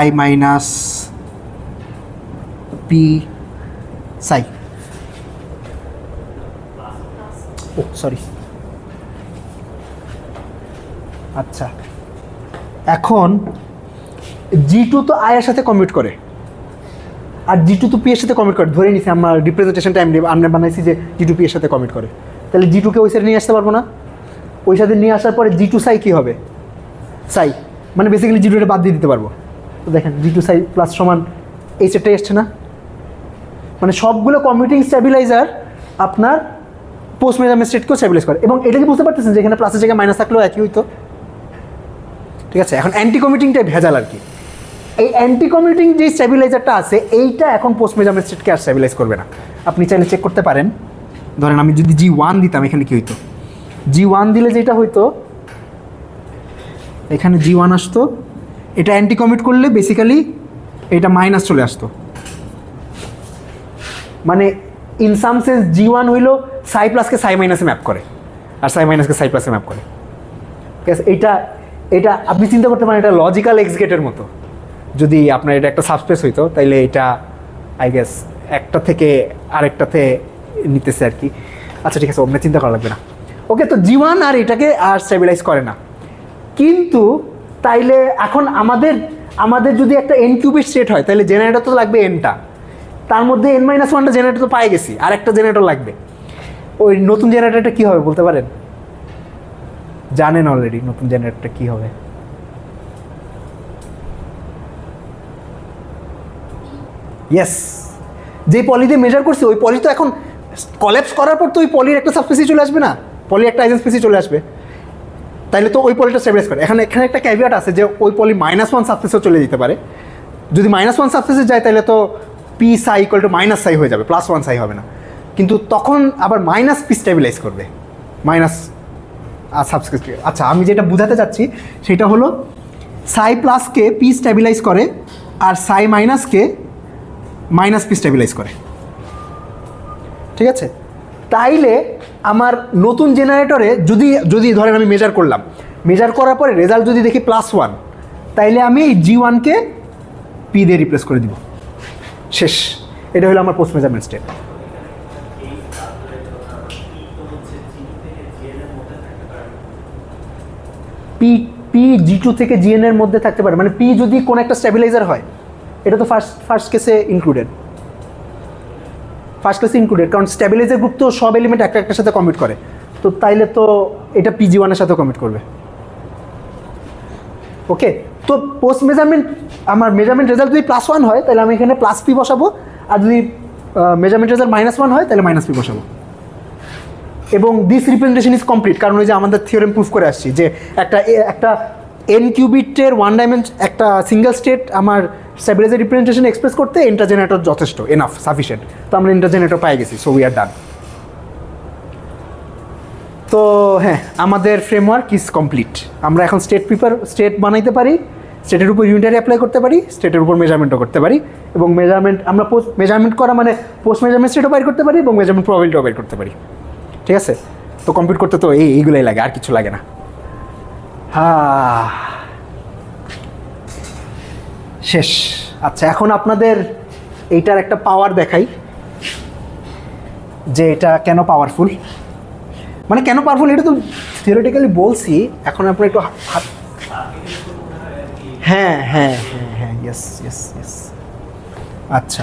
I minus P psi. Oh sorry. আচ্ছা এখন G2 তো I এর সাথে কমিউট করে আর G2 তো P এর সাথে কমিট করে, ধরে নিছি আমরা রিপ্রেজেন্টেশন টাইম আমরা বানাইছি যে G2 P এর সাথে কমিট করে, তাহলে G2 কে ওই সাইডে নিয়ে আসতে পারবো না? ওই সাইডে নিয়ে আসার পরে G2 সাই কী হবে? সাই মানে বেসিক্যালি G2 টা বাদ দিয়ে দিতে পারবো। তো দেখেন G2 সাই প্লাস সমান এই সেটটাই আসছে না, মানে সবগুলো কমিউটিং স্টেবিলাইজার আপনার পোস্ট মেজারমেন্ট স্টেটকেও স্টেবিলাইজ করে। এবং এটা কি বুঝতে পারতেছেন যে এখানে প্লাসের জায়গায় মাইনাস থাকলেও একই হইতো? ঠিক আছে, এখন অ্যান্টি কমিটিংটাই ভেজাল আর কি। এই অ্যান্টি কমিটিং যে স্ট্যাবিলাইজারটা আছে এইটা এখন পোস্ট মেজারমেন্ট স্টেটকে আর স্ট্যাবিলাইজ করবে না। আপনি চাইলে চেক করতে পারেন, ধরেন আমি যদি G1 দিতাম এখানে কি হইতো, G1 দিলে যেটা হইতো এখানে G1 আসতো, এটা অ্যান্টি কমিট করলে বেসিক্যালি এটা মাইনাস চলে আসতো। মানে ইন সাম সেন্স G1 হইলো সাই প্লাসকে সাই মাইনাসে ম্যাপ করে, আর সাই মাইনাসকে সাই প্লাসে ম্যাপ করে। ঠিক আছে, এটা আপনি চিন্তা করতে পারেন এটা লজিক্যাল এক্স গেটের মতো। যদি আপনার এটা একটা সাবস্পেস হইতো তাইলে এটা আই গেস একটা থেকে আরেকটাতে নিতেছে আর কি। আচ্ছা ঠিক আছে, ওমনে চিন্তা করা লাগবে না। ওকে, তো G1 আর এটাকে আর স্টেবিলাইজ করে না। কিন্তু তাইলে এখন আমাদের যদি একটা n কিউবের সেট হয় তাহলে জেনারেটর তো লাগবে nটা, তার মধ্যে n-1টা জেনারেটর তো পাই গেছি, আর একটা জেনারেটর লাগবে। ওই নতুন জেনারেটরটা কী হবে বলতে পারেন? জানেন অলরেডি নতুন জেনারেটরটা কী হবে? ইয়েস, যে পলি দিয়ে মেজার করছি ওই পলি তো এখন কলেপস করার পর তো ওই পলির একটা সাবস্পেসি চলে আসবে না, পলির একটা আইজেনস্পেসি চলে আসবে, তাইলে তো ওই পলিটা স্টেবিলাইজ করে। এখানে একটা ক্যাভিয়াট আছে যে ওই পলি -1 সাবস্পেসেও চলে যেতে পারে। যদি -1 সাবস্পেসে যায় তাহলে তো পি সাই ইকুয়াল টু -সাই হয়ে যাবে, +1 সাই হবে না। কিন্তু তখন আবার -p স্টেবিলাইজ করবে, মাইনাস সাবস্পেস। আচ্ছা, আমি যেটা বোঝাতে চাচ্ছি সেটা হলো সাই প্লাসকে পি স্টেবিলাইজ করে আর সাই মাইনাসকে -p স্টেবিলাইজ করে। ঠিক আছে, তাইলে আমার নতুন জেনারেটরে যদি ধরেন আমি মেজার করলাম, মেজার করার পরে রেজাল্ট যদি দেখি +1, তাইলে আমি এই G1কে P দিয়ে রিপ্লেস করে দিব, শেষ। এটা হলো আমার post measurement state. P G2 থেকে GN এর মধ্যে থাকতে পারে, মানে P যদি কোন একটা স্টেবিলাইজার হয়, এটা তো ফার্স্ট কেসে ইনক্লুডেড, কারণ স্টেবিলাইজার গ্রুপ তো সব এলিমেন্ট একটার সাথে কমিট করে, তো তাইলে তো এটা PG1 এর সাথে কমিট করবে। ওকে, তো পোস্ট মেজারমেন্ট আমার মেজারমেন্ট রেজাল্ট যদি +1 হয় তাহলে আমি এখানে +p বসাবো, আর যদি মেজারমেন্ট রেজাল্ট -1 হয় তাহলে -p বসাবো। এবং দিস রিপ্রেজেন্টেশন ইজ কমপ্লিট, কারণ ওই যে আমাদের থিওরেম প্রুফ করে আসছি যে একটা n কিউবিটের 1 ডাইমেনশন একটা সিঙ্গেল স্টেট আমার স্টেবিলাইজার রিপ্রেজেন্টেশন এক্সপ্রেস করতে এনটা জেনারেটর যথেষ্ট, এনাফ, সাফিসিয়েন্ট। তো আমরা এনটা জেনারেটর পাই গেছি, সো উই আর ডান। তো হ্যাঁ, আমাদের ফ্রেমওয়ার্ক ইজ কমপ্লিট। আমরা এখন স্টেট বানাইতে পারি, স্টেটের উপর ইউনিটারি অ্যাপ্লাই করতে পারি, স্টেটের উপর মেজারমেন্টও করতে পারি, এবং মেজারমেন্ট আমরা মেজারমেন্ট করা মানে পোস্ট মেজারমেন্ট স্টেটও বাইর করতে পারি এবং মেজারমেন্ট প্রবাবিলিটিও বাইর করতে পারি। ঠিক আছে, তো কমপ্লিট করতে তো এইগুলোই লাগে, আর কিছু লাগে না। শেষ। আচ্ছা, এখন আপনাদের এইটার একটা পাওয়ার দেখাই যে এটা কেন পাওয়ারফুল। মানে কেন পাওয়ারফুল এটা তো থিওরিটিক্যালি বলছি, এখন আপনার একটু হ্যাঁ, ইয়েস। আচ্ছা,